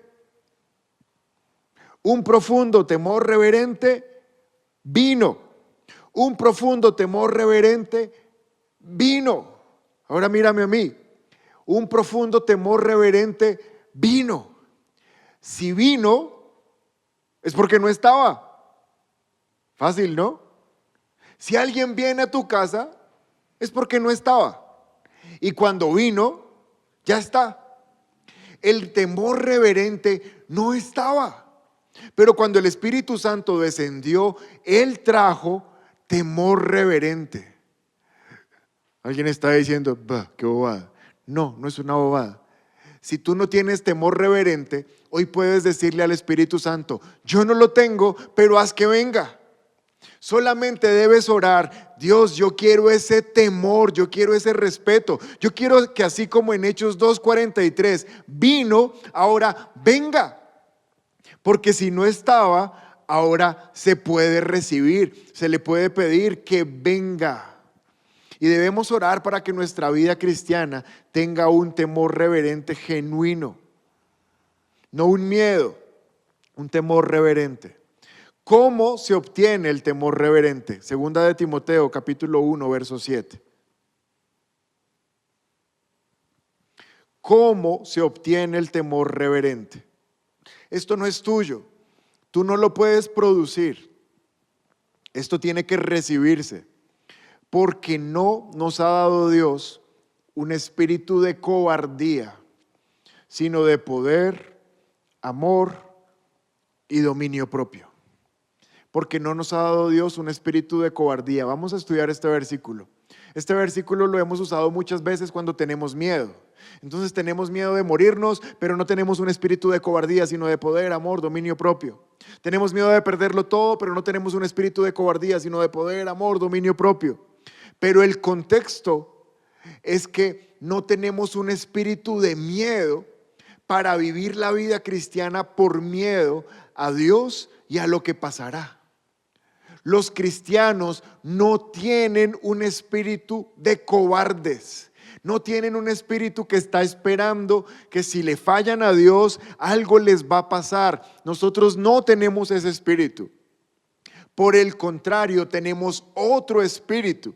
vino. Un profundo temor reverente vino. Ahora mírame a mí. Un profundo temor reverente vino. Si vino, es porque no estaba. Fácil, ¿no? Si alguien viene a tu casa, es porque no estaba. Y cuando vino, ya está. El temor reverente no estaba. Pero cuando el Espíritu Santo descendió, Él trajo temor reverente. Alguien está diciendo, bah, qué bobada. No, no es una bobada. Si tú no tienes temor reverente, hoy puedes decirle al Espíritu Santo, yo no lo tengo, pero haz que venga. Solamente debes orar, Dios, yo quiero ese temor, yo quiero ese respeto. Yo quiero que así como en Hechos 2:43 vino, ahora venga. Porque si no estaba, ahora se puede recibir, se le puede pedir que venga. Y debemos orar para que nuestra vida cristiana tenga un temor reverente genuino. No un miedo, un temor reverente. ¿Cómo se obtiene el temor reverente? Segunda de Timoteo, capítulo 1, verso 7. ¿Cómo se obtiene el temor reverente? Esto no es tuyo, tú no lo puedes producir. Esto tiene que recibirse. Porque no nos ha dado Dios un espíritu de cobardía, sino de poder, amor y dominio propio. Porque no nos ha dado Dios un espíritu de cobardía. Vamos a estudiar este versículo. Este versículo lo hemos usado muchas veces cuando tenemos miedo. Entonces tenemos miedo de morirnos, pero no tenemos un espíritu de cobardía, sino de poder, amor, dominio propio. Tenemos miedo de perderlo todo, pero no tenemos un espíritu de cobardía, sino de poder, amor, dominio propio. Pero el contexto es que no tenemos un espíritu de miedo para vivir la vida cristiana por miedo a Dios y a lo que pasará. Los cristianos no tienen un espíritu de cobardes, no tienen un espíritu que está esperando que si le fallan a Dios algo les va a pasar. Nosotros no tenemos ese espíritu. Por el contrario, tenemos otro espíritu.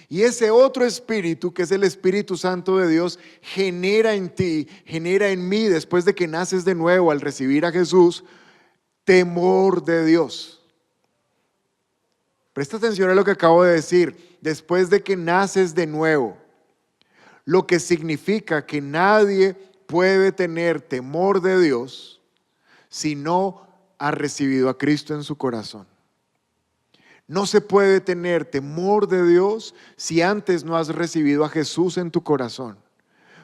Y ese otro espíritu, que es el Espíritu Santo de Dios, genera en ti, genera en mí, después de que naces de nuevo al recibir a Jesús, temor de Dios. Presta atención a lo que acabo de decir. Después de que naces de nuevo, lo que significa que nadie puede tener temor de Dios si no ha recibido a Cristo en su corazón. No se puede tener temor de Dios si antes no has recibido a Jesús en tu corazón.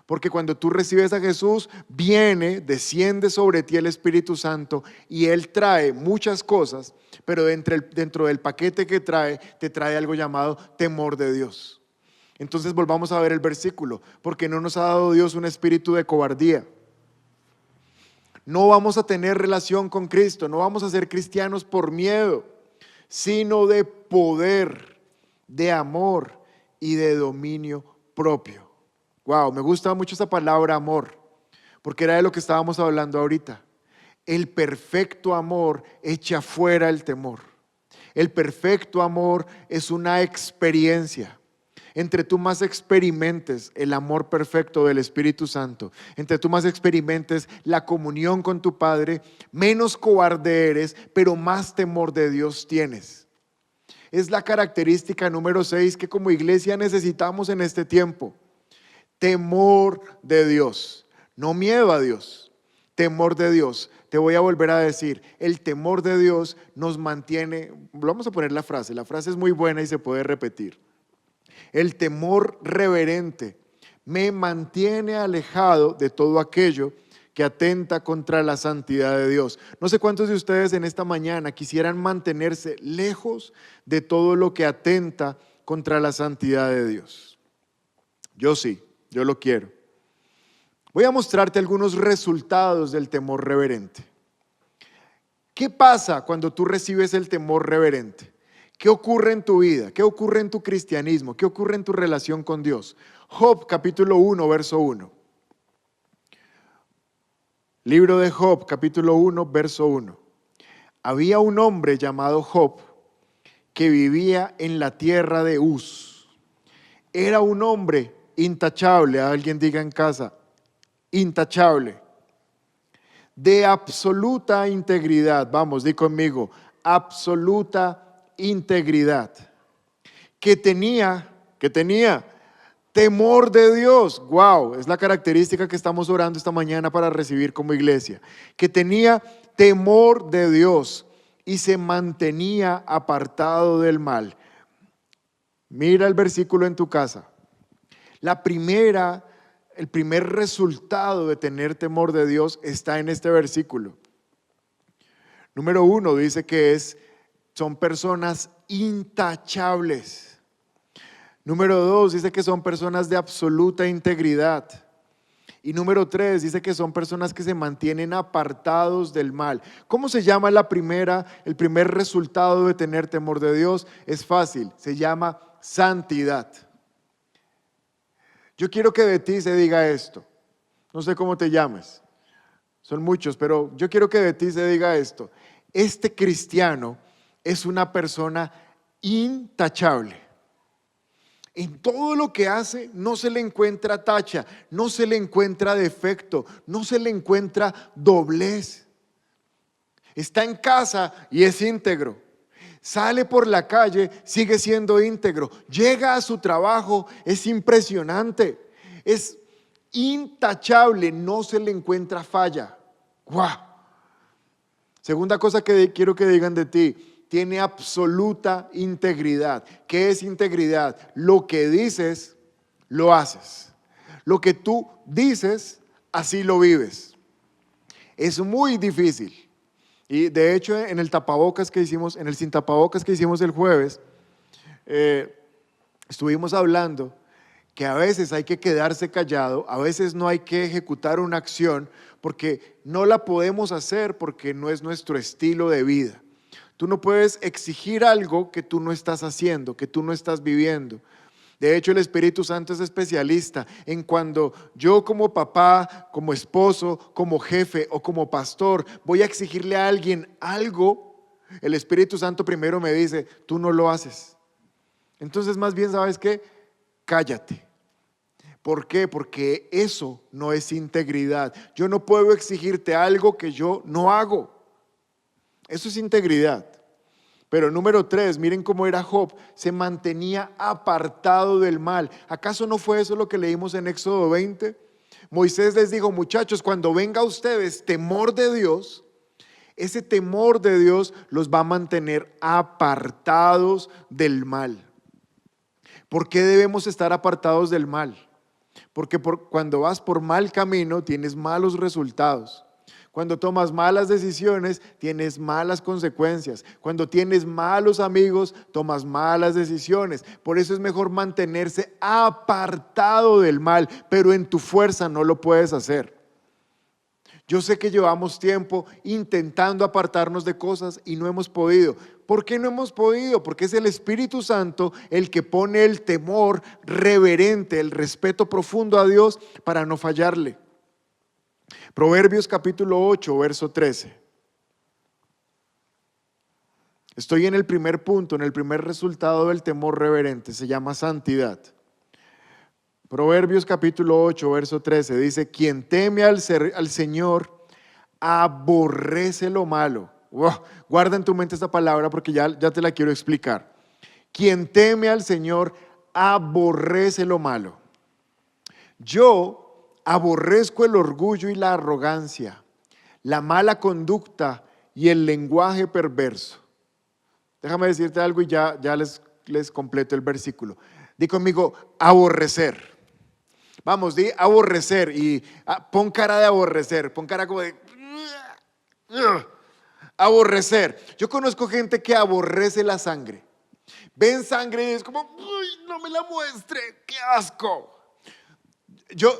Porque cuando tú recibes a Jesús, desciende sobre ti el Espíritu Santo y Él trae muchas cosas, pero dentro del paquete que trae, te trae algo llamado temor de Dios. Entonces volvamos a ver el versículo, porque no nos ha dado Dios un espíritu de cobardía. No vamos a tener relación con Cristo, no vamos a ser cristianos por miedo, sino de poder, de amor y de dominio propio. Wow, me gusta mucho esa palabra amor, porque era de lo que estábamos hablando ahorita. El perfecto amor echa fuera el temor. El perfecto amor es una experiencia. Entre tú más experimentes el amor perfecto del Espíritu Santo, entre tú más experimentes la comunión con tu Padre, menos cobarde eres, pero más temor de Dios tienes. Es la característica número 6 que como iglesia necesitamos en este tiempo. Temor de Dios, no miedo a Dios, temor de Dios. Te voy a volver a decir, el temor de Dios nos mantiene, vamos a poner la frase es muy buena y se puede repetir. El temor reverente me mantiene alejado de todo aquello que atenta contra la santidad de Dios. No sé cuántos de ustedes en esta mañana quisieran mantenerse lejos de todo lo que atenta contra la santidad de Dios. Yo sí. Yo lo quiero. Voy a mostrarte algunos resultados del temor reverente. ¿Qué pasa cuando tú recibes el temor reverente? ¿Qué ocurre en tu vida? ¿Qué ocurre en tu cristianismo? ¿Qué ocurre en tu relación con Dios? Job capítulo 1, verso 1. Libro de Job capítulo 1, verso 1. Había un hombre llamado Job que vivía en la tierra de Uz. Era un hombre intachable, alguien diga en casa, intachable, de absoluta integridad. Vamos, di conmigo, absoluta integridad, que tenía temor de Dios. Wow, es la característica que estamos orando esta mañana para recibir como iglesia, que tenía temor de Dios y se mantenía apartado del mal. Mira el versículo en tu casa. El primer resultado de tener temor de Dios está en este versículo. Número 1 dice que son personas intachables. Número 2 dice que son personas de absoluta integridad. Y número 3 dice que son personas que se mantienen apartados del mal. ¿Cómo se llama el primer resultado de tener temor de Dios? Es fácil, se llama santidad. Yo quiero que de ti se diga esto. No sé cómo te llames. Son muchos, pero yo quiero que de ti se diga esto. Este cristiano es una persona intachable. En todo lo que hace no se le encuentra tacha, no se le encuentra defecto, no se le encuentra doblez. Está en casa y es íntegro. Sale por la calle, sigue siendo íntegro. Llega a su trabajo, es impresionante. Es intachable, no se le encuentra falla. ¡Guau! Segunda cosa que quiero que digan de ti, tiene absoluta integridad. ¿Qué es integridad? Lo que dices, lo haces. Lo que tú dices, así lo vives. Es muy difícil. Y de hecho, en el tapabocas que hicimos, en el sin tapabocas que hicimos el jueves, estuvimos hablando que a veces hay que quedarse callado, a veces no hay que ejecutar una acción porque no la podemos hacer porque no es nuestro estilo de vida. Tú no puedes exigir algo que tú no estás haciendo, que tú no estás viviendo. De hecho, el Espíritu Santo es especialista en cuando yo como papá, como esposo, como jefe o como pastor voy a exigirle a alguien algo, el Espíritu Santo primero me dice, tú no lo haces. Entonces, más bien, ¿sabes qué? Cállate. ¿Por qué? Porque eso no es integridad. Yo no puedo exigirte algo que yo no hago. Eso es integridad. Pero número 3, miren cómo era Job, se mantenía apartado del mal. ¿Acaso no fue eso lo que leímos en Éxodo 20? Moisés les dijo, muchachos, cuando venga a ustedes temor de Dios, ese temor de Dios los va a mantener apartados del mal. ¿Por qué debemos estar apartados del mal? Porque cuando vas por mal camino tienes malos resultados. Cuando tomas malas decisiones, tienes malas consecuencias. Cuando tienes malos amigos, tomas malas decisiones. Por eso es mejor mantenerse apartado del mal, pero en tu fuerza no lo puedes hacer. Yo sé que llevamos tiempo intentando apartarnos de cosas y no hemos podido. ¿Por qué no hemos podido? Porque es el Espíritu Santo el que pone el temor reverente, el respeto profundo a Dios para no fallarle. Proverbios capítulo 8, verso 13. Estoy en el primer punto, en el primer resultado del temor reverente, se llama santidad. Proverbios capítulo 8, verso 13 dice, quien teme al Señor aborrece lo malo. Guarda en tu mente esta palabra porque ya te la quiero explicar. Quien teme al Señor aborrece lo malo. Yo aborrezco el orgullo y la arrogancia, la mala conducta y el lenguaje perverso. Déjame decirte algo y ya les completo el versículo. Di conmigo, aborrecer. Vamos, di aborrecer y pon cara de aborrecer, pon cara como de aborrecer. Yo conozco gente que aborrece la sangre. Ven sangre y es como, uy, no me la muestre, qué asco.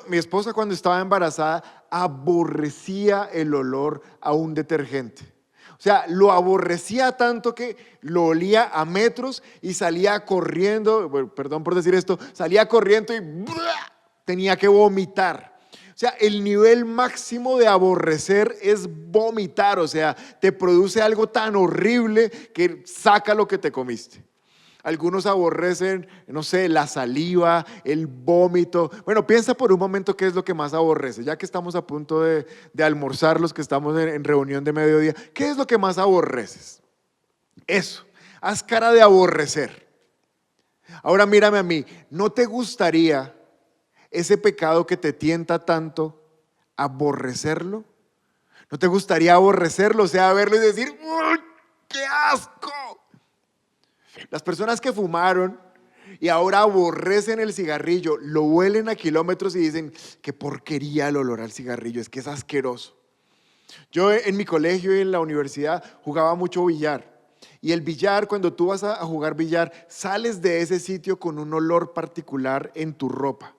Mi esposa cuando estaba embarazada aborrecía el olor a un detergente. O sea, lo aborrecía tanto que lo olía a metros y salía corriendo, bueno, perdón por decir esto, salía corriendo y tenía que vomitar. O sea, el nivel máximo de aborrecer es vomitar, o sea, te produce algo tan horrible que saca lo que te comiste. Algunos aborrecen, no sé, la saliva, el vómito. Bueno, piensa por un momento qué es lo que más aborrece. Ya que estamos a punto de almorzar, los que estamos en reunión de mediodía, ¿qué es lo que más aborreces? Eso, haz cara de aborrecer. Ahora mírame a mí, ¿no te gustaría ese pecado que te tienta tanto, aborrecerlo? ¿No te gustaría aborrecerlo? O sea, verlo y decir, ¡uy, qué asco! Las personas que fumaron y ahora aborrecen el cigarrillo, lo huelen a kilómetros y dicen, qué porquería el olor al cigarrillo, es que es asqueroso. Yo en mi colegio y en la universidad jugaba mucho billar. Y el billar, cuando tú vas a jugar billar, sales de ese sitio con un olor particular en tu ropa.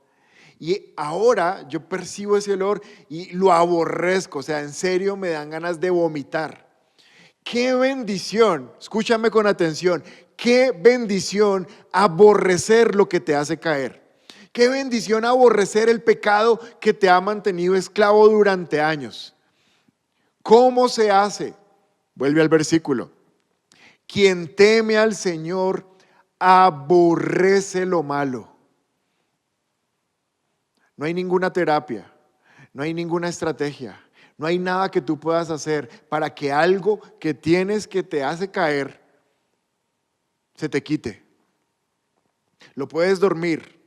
Y ahora yo percibo ese olor y lo aborrezco, o sea, en serio me dan ganas de vomitar. ¡Qué bendición! Escúchame con atención. ¡Qué bendición aborrecer lo que te hace caer! ¡Qué bendición aborrecer el pecado que te ha mantenido esclavo durante años! ¿Cómo se hace? Vuelve al versículo. Quien teme al Señor aborrece lo malo. No hay ninguna terapia, no hay ninguna estrategia, no hay nada que tú puedas hacer para que algo que tienes que te hace caer se te quite. Lo puedes dormir,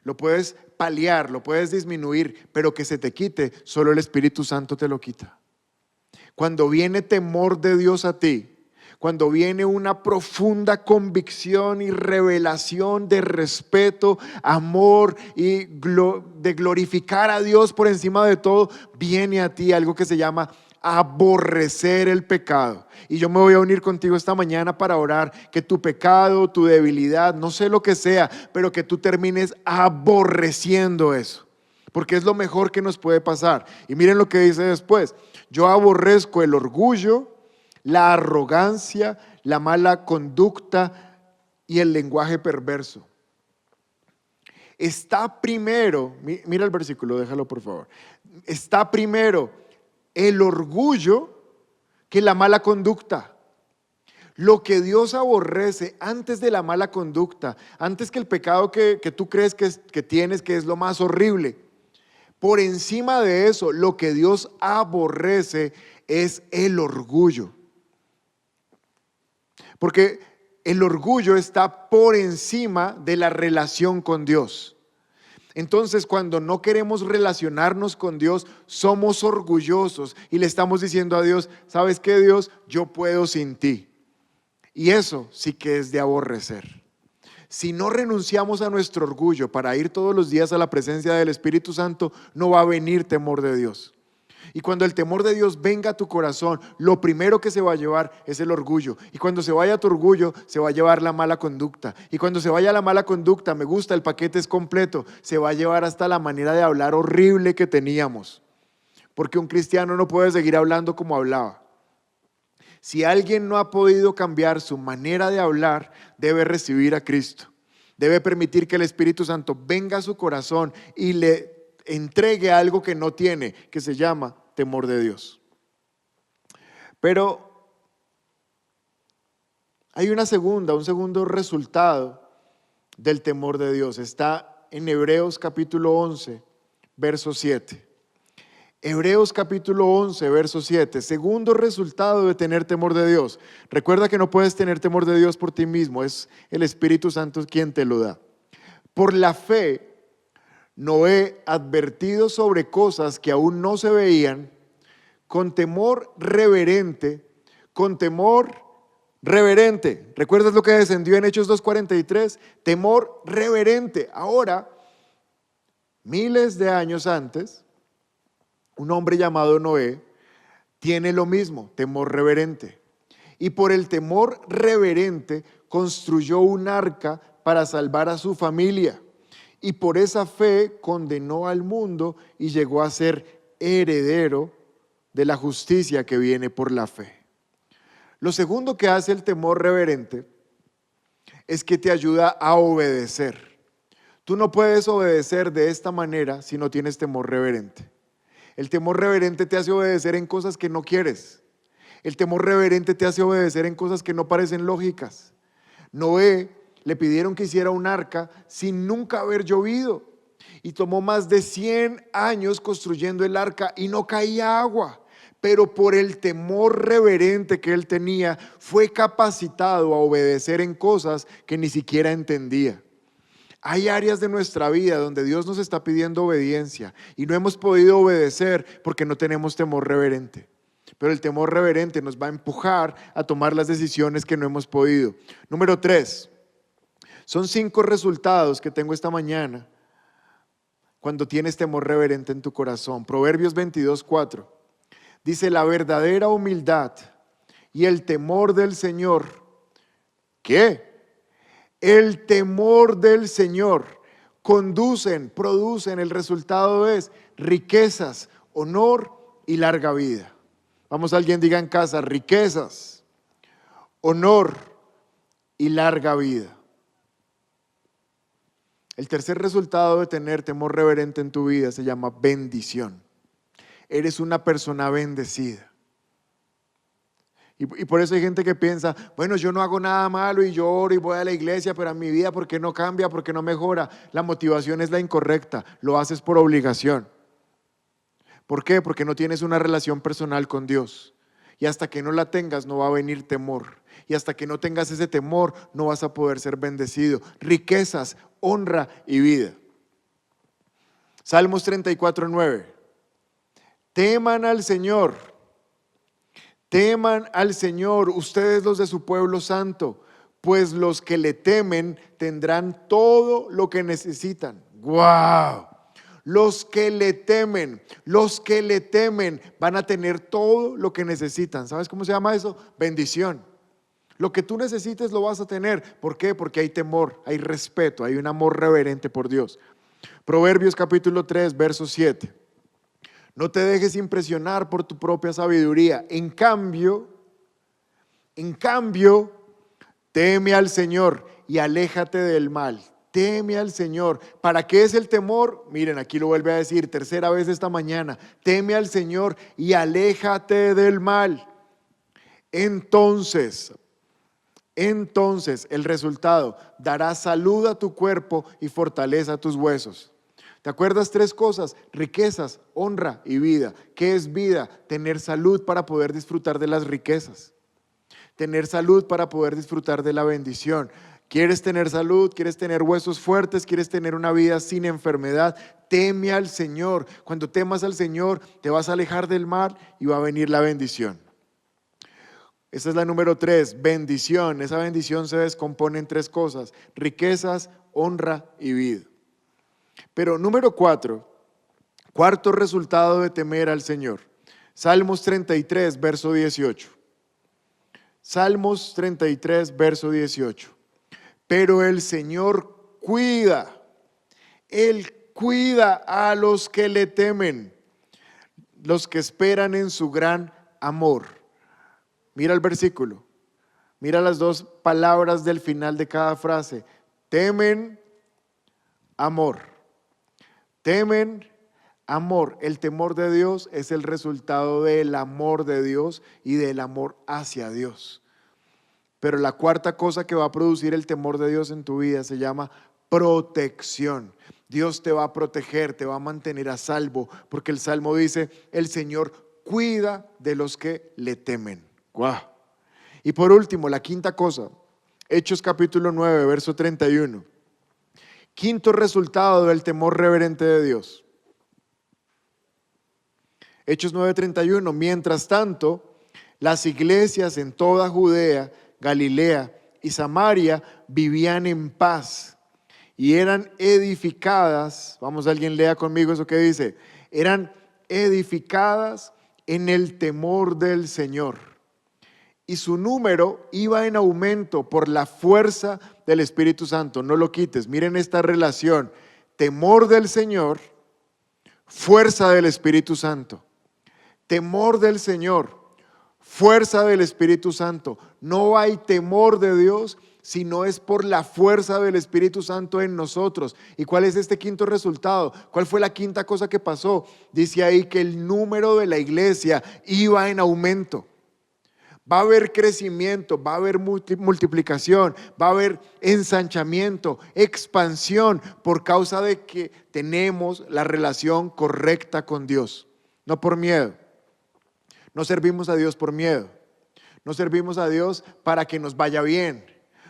lo puedes paliar, lo puedes disminuir, pero que se te quite, solo el Espíritu Santo te lo quita. Cuando viene temor de Dios a ti, cuando viene una profunda convicción y revelación de respeto, amor y de glorificar a Dios por encima de todo, viene a ti algo que se llama aborrecer el pecado. Y yo me voy a unir contigo esta mañana para orar que tu pecado, tu debilidad, no sé lo que sea, pero que tú termines aborreciendo eso, porque es lo mejor que nos puede pasar. Y miren lo que dice después: yo aborrezco el orgullo, la arrogancia, la mala conducta y el lenguaje perverso. Está primero, mira el versículo, déjalo por favor. Está primero el orgullo que la mala conducta. Lo que Dios aborrece antes de la mala conducta, antes que el pecado que tú crees que tienes, que es lo más horrible. Por encima de eso, lo que Dios aborrece es el orgullo. Porque el orgullo está por encima de la relación con Dios. Entonces, cuando no queremos relacionarnos con Dios, somos orgullosos y le estamos diciendo a Dios: ¿sabes qué, Dios? Yo puedo sin ti. Y eso sí que es de aborrecer. Si no renunciamos a nuestro orgullo para ir todos los días a la presencia del Espíritu Santo, no va a venir temor de Dios. Y cuando el temor de Dios venga a tu corazón, lo primero que se va a llevar es el orgullo. Y cuando se vaya tu orgullo, se va a llevar la mala conducta. Y cuando se vaya la mala conducta, me gusta, el paquete es completo, se va a llevar hasta la manera de hablar horrible que teníamos. Porque un cristiano no puede seguir hablando como hablaba. Si alguien no ha podido cambiar su manera de hablar, debe recibir a Cristo. Debe permitir que el Espíritu Santo venga a su corazón y le entregue algo que no tiene, que se llama temor de Dios. Pero hay un segundo resultado del temor de Dios. Está en Hebreos capítulo 11, verso 7. Hebreos capítulo 11, verso 7. Segundo resultado de tener temor de Dios. Recuerda que no puedes tener temor de Dios por ti mismo, es el Espíritu Santo quien te lo da. Por la fe, Noé, advertido sobre cosas que aún no se veían, con temor reverente. ¿Recuerdas lo que descendió en Hechos 2:43? Temor reverente. Ahora, miles de años antes, un hombre llamado Noé tiene lo mismo, temor reverente. Y por el temor reverente construyó un arca para salvar a su familia. Y por esa fe condenó al mundo y llegó a ser heredero de la justicia que viene por la fe. Lo segundo que hace el temor reverente es que te ayuda a obedecer. Tú no puedes obedecer de esta manera si no tienes temor reverente. El temor reverente te hace obedecer en cosas que no quieres. El temor reverente te hace obedecer en cosas que no parecen lógicas. Noé le pidieron que hiciera un arca sin nunca haber llovido. Y tomó más de 100 años construyendo el arca y no caía agua. Pero por el temor reverente que él tenía, fue capacitado a obedecer en cosas que ni siquiera entendía. Hay áreas de nuestra vida donde Dios nos está pidiendo obediencia y no hemos podido obedecer porque no tenemos temor reverente. Pero el temor reverente nos va a empujar a tomar las decisiones que no hemos podido. Número 3. Son 5 resultados que tengo esta mañana cuando tienes temor reverente en tu corazón. Proverbios 22:4 dice: la verdadera humildad y el temor del Señor. ¿Qué? El temor del Señor producen, el resultado es riquezas, honor y larga vida. Vamos, alguien diga en casa: riquezas, honor y larga vida. El tercer resultado de tener temor reverente en tu vida se llama bendición. Eres una persona bendecida. Y por eso hay gente que piensa: bueno, yo no hago nada malo y yo oro y voy a la iglesia, pero en mi vida, ¿por qué no cambia? ¿Por qué no mejora? La motivación es la incorrecta, lo haces por obligación. ¿Por qué? Porque no tienes una relación personal con Dios. Y hasta que no la tengas, no va a venir temor. Y hasta que no tengas ese temor, no vas a poder ser bendecido. Riquezas, honra y vida. Salmos 34:9. Teman al Señor Teman al Señor, ustedes los de su pueblo santo, pues los que le temen tendrán todo lo que necesitan. ¡Wow! Los que le temen van a tener todo lo que necesitan. ¿Sabes cómo se llama eso? Bendición. Lo que tú necesites lo vas a tener. ¿Por qué? Porque hay temor, hay respeto, hay un amor reverente por Dios. Proverbios capítulo 3, verso 7. No te dejes impresionar por tu propia sabiduría. En cambio, teme al Señor y aléjate del mal. Teme al Señor. ¿Para qué es el temor? Miren, aquí lo vuelve a decir, tercera vez esta mañana. Teme al Señor y aléjate del mal. Entonces el resultado dará salud a tu cuerpo y fortaleza a tus huesos. ¿Te acuerdas 3 cosas? Riquezas, honra y vida. ¿Qué es vida? Tener salud para poder disfrutar de las riquezas. Tener salud para poder disfrutar de la bendición. ¿Quieres tener salud? ¿Quieres tener huesos fuertes? ¿Quieres tener una vida sin enfermedad? Teme al Señor. Cuando temas al Señor, te vas a alejar del mal y va a venir la bendición. Esa es la número 3, bendición. Esa bendición se descompone en 3 cosas: riquezas, honra y vida. Pero número 4, cuarto resultado de temer al Señor. Salmos 33, verso 18. Salmos 33, verso 18. Pero el Señor Él cuida a los que le temen, los que esperan en su gran amor. Mira el versículo, mira las 2 palabras del final de cada frase. Temen, amor. Temen, amor. El temor de Dios es el resultado del amor de Dios y del amor hacia Dios. Pero la cuarta cosa que va a producir el temor de Dios en tu vida se llama protección. Dios te va a proteger, te va a mantener a salvo, porque el Salmo dice, el Señor cuida de los que le temen. ¡Guau! Y por último, la quinta cosa, Hechos capítulo 9, verso 31. Quinto resultado del temor reverente de Dios. Hechos 9:31. Mientras tanto, las iglesias en toda Judea, Galilea y Samaria vivían en paz y eran edificadas. Vamos, alguien lea conmigo eso que dice. Eran edificadas en el temor del Señor. Y su número iba en aumento por la fuerza del Espíritu Santo. No lo quites. Miren esta relación. Temor del Señor, fuerza del Espíritu Santo. Temor del Señor, fuerza del Espíritu Santo. No hay temor de Dios si no es por la fuerza del Espíritu Santo en nosotros. ¿Y cuál es este quinto resultado? ¿Cuál fue la quinta cosa que pasó? Dice ahí que el número de la iglesia iba en aumento. Va a haber crecimiento, va a haber multiplicación, va a haber ensanchamiento, expansión por causa de que tenemos la relación correcta con Dios, no por miedo. No servimos a Dios por miedo, no servimos a Dios para que nos vaya bien,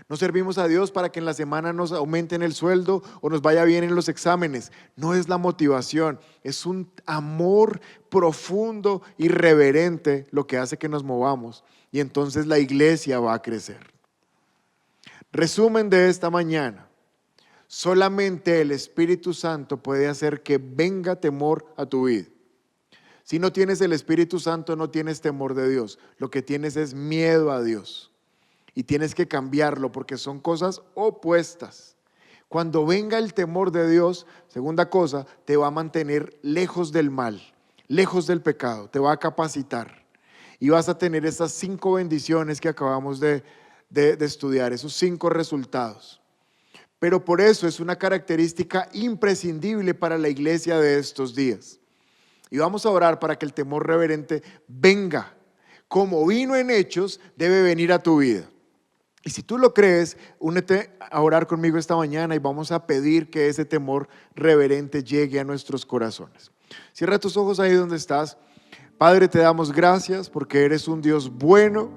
no servimos a Dios para que en la semana nos aumenten el sueldo o nos vaya bien en los exámenes. No es la motivación, es un amor profundo y reverente lo que hace que nos movamos. Y entonces la iglesia va a crecer. Resumen de esta mañana. Solamente el Espíritu Santo puede hacer que venga temor a tu vida. Si no tienes el Espíritu Santo, no tienes temor de Dios. Lo que tienes es miedo a Dios. Y tienes que cambiarlo porque son cosas opuestas. Cuando venga el temor de Dios, segunda cosa, te va a mantener lejos del mal, lejos del pecado, te va a capacitar. Y vas a tener esas 5 bendiciones que acabamos de estudiar, esos 5 resultados. Pero por eso es una característica imprescindible para la iglesia de estos días. Y vamos a orar para que el temor reverente venga. Como vino en Hechos, debe venir a tu vida. Y si tú lo crees, únete a orar conmigo esta mañana y vamos a pedir que ese temor reverente llegue a nuestros corazones. Cierra tus ojos ahí donde estás. Padre, te damos gracias porque eres un Dios bueno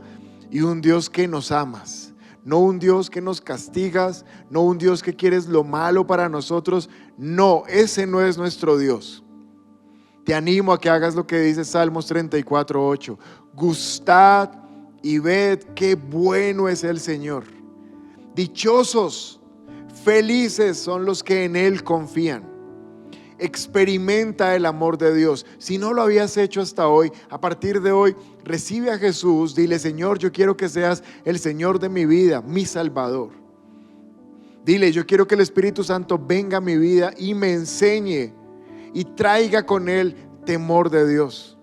y un Dios que nos amas. No un Dios que nos castigas, no un Dios que quieres lo malo para nosotros. No, ese no es nuestro Dios. Te animo a que hagas lo que dice Salmos 34:8. gustad y ved qué bueno es el Señor. Dichosos, felices son los que en Él confían. Experimenta el amor de Dios. Si no lo habías hecho hasta hoy, a partir de hoy, recibe a Jesús. Dile: Señor, yo quiero que seas el Señor de mi vida, mi Salvador. Dile: yo quiero que el Espíritu Santo venga a mi vida y me enseñe y traiga con Él temor de Dios.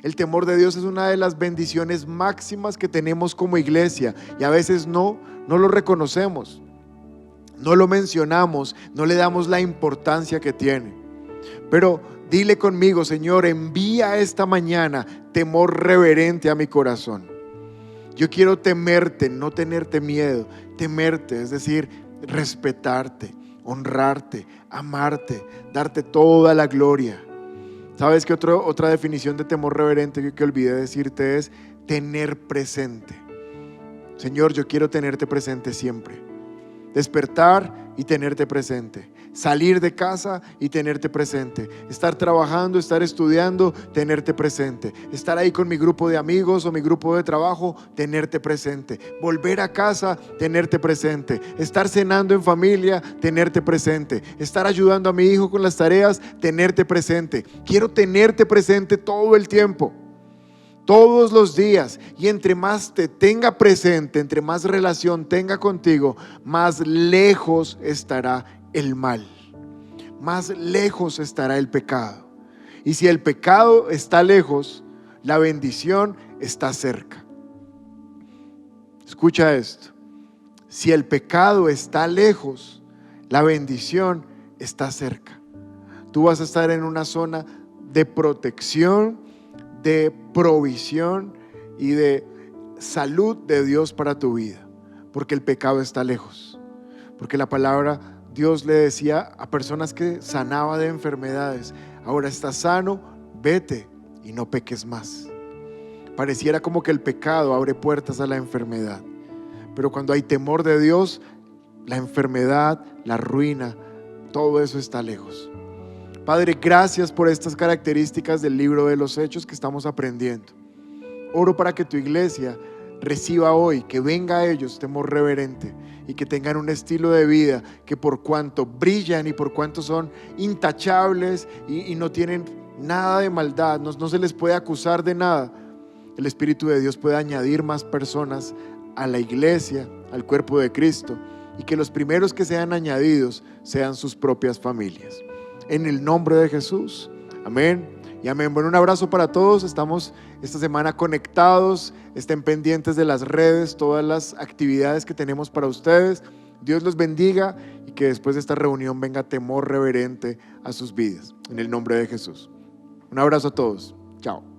El temor de Dios es una de las bendiciones máximas que tenemos como iglesia, y a veces no lo reconocemos, no lo mencionamos, no le damos la importancia que tiene. Pero dile conmigo: Señor, envía esta mañana temor reverente a mi corazón. Yo quiero temerte, no tenerte miedo, temerte, es decir, respetarte, honrarte, amarte, darte toda la gloria. ¿Sabes qué otra definición de temor reverente que olvidé decirte es tener presente? Señor, yo quiero tenerte presente siempre. Despertar y tenerte presente. Salir de casa y tenerte presente. Estar trabajando, estar estudiando, tenerte presente. Estar ahí con mi grupo de amigos o mi grupo de trabajo, tenerte presente. Volver a casa, tenerte presente. Estar cenando en familia, tenerte presente. Estar ayudando a mi hijo con las tareas, tenerte presente. Quiero tenerte presente todo el tiempo, todos los días. Y entre más te tenga presente, entre más relación tenga contigo, más lejos estará el mal, más lejos estará el pecado. Y si el pecado está lejos, la bendición está cerca. Escucha esto: si el pecado está lejos, la bendición está cerca. Tú vas a estar en una zona de protección, de provisión y de salud de Dios para tu vida, porque el pecado está lejos. Porque la palabra, Dios le decía a personas que sanaba de enfermedades: ahora estás sano, vete y no peques más. Pareciera como que el pecado abre puertas a la enfermedad, pero cuando hay temor de Dios, la enfermedad, la ruina, todo eso está lejos. Padre, gracias por estas características del libro de los Hechos que estamos aprendiendo. Oro para que tu iglesia reciba hoy, que venga a ellos temor reverente y que tengan un estilo de vida que, por cuanto brillan y por cuanto son intachables y no tienen nada de maldad, no se les puede acusar de nada, el Espíritu de Dios puede añadir más personas a la iglesia, al cuerpo de Cristo, y que los primeros que sean añadidos sean sus propias familias. En el nombre de Jesús, amén y amén. Bueno, un abrazo para todos. Estamos esta semana conectados. Estén pendientes de las redes, todas las actividades que tenemos para ustedes. Dios los bendiga y que después de esta reunión venga temor reverente a sus vidas. En el nombre de Jesús. Un abrazo a todos. Chao.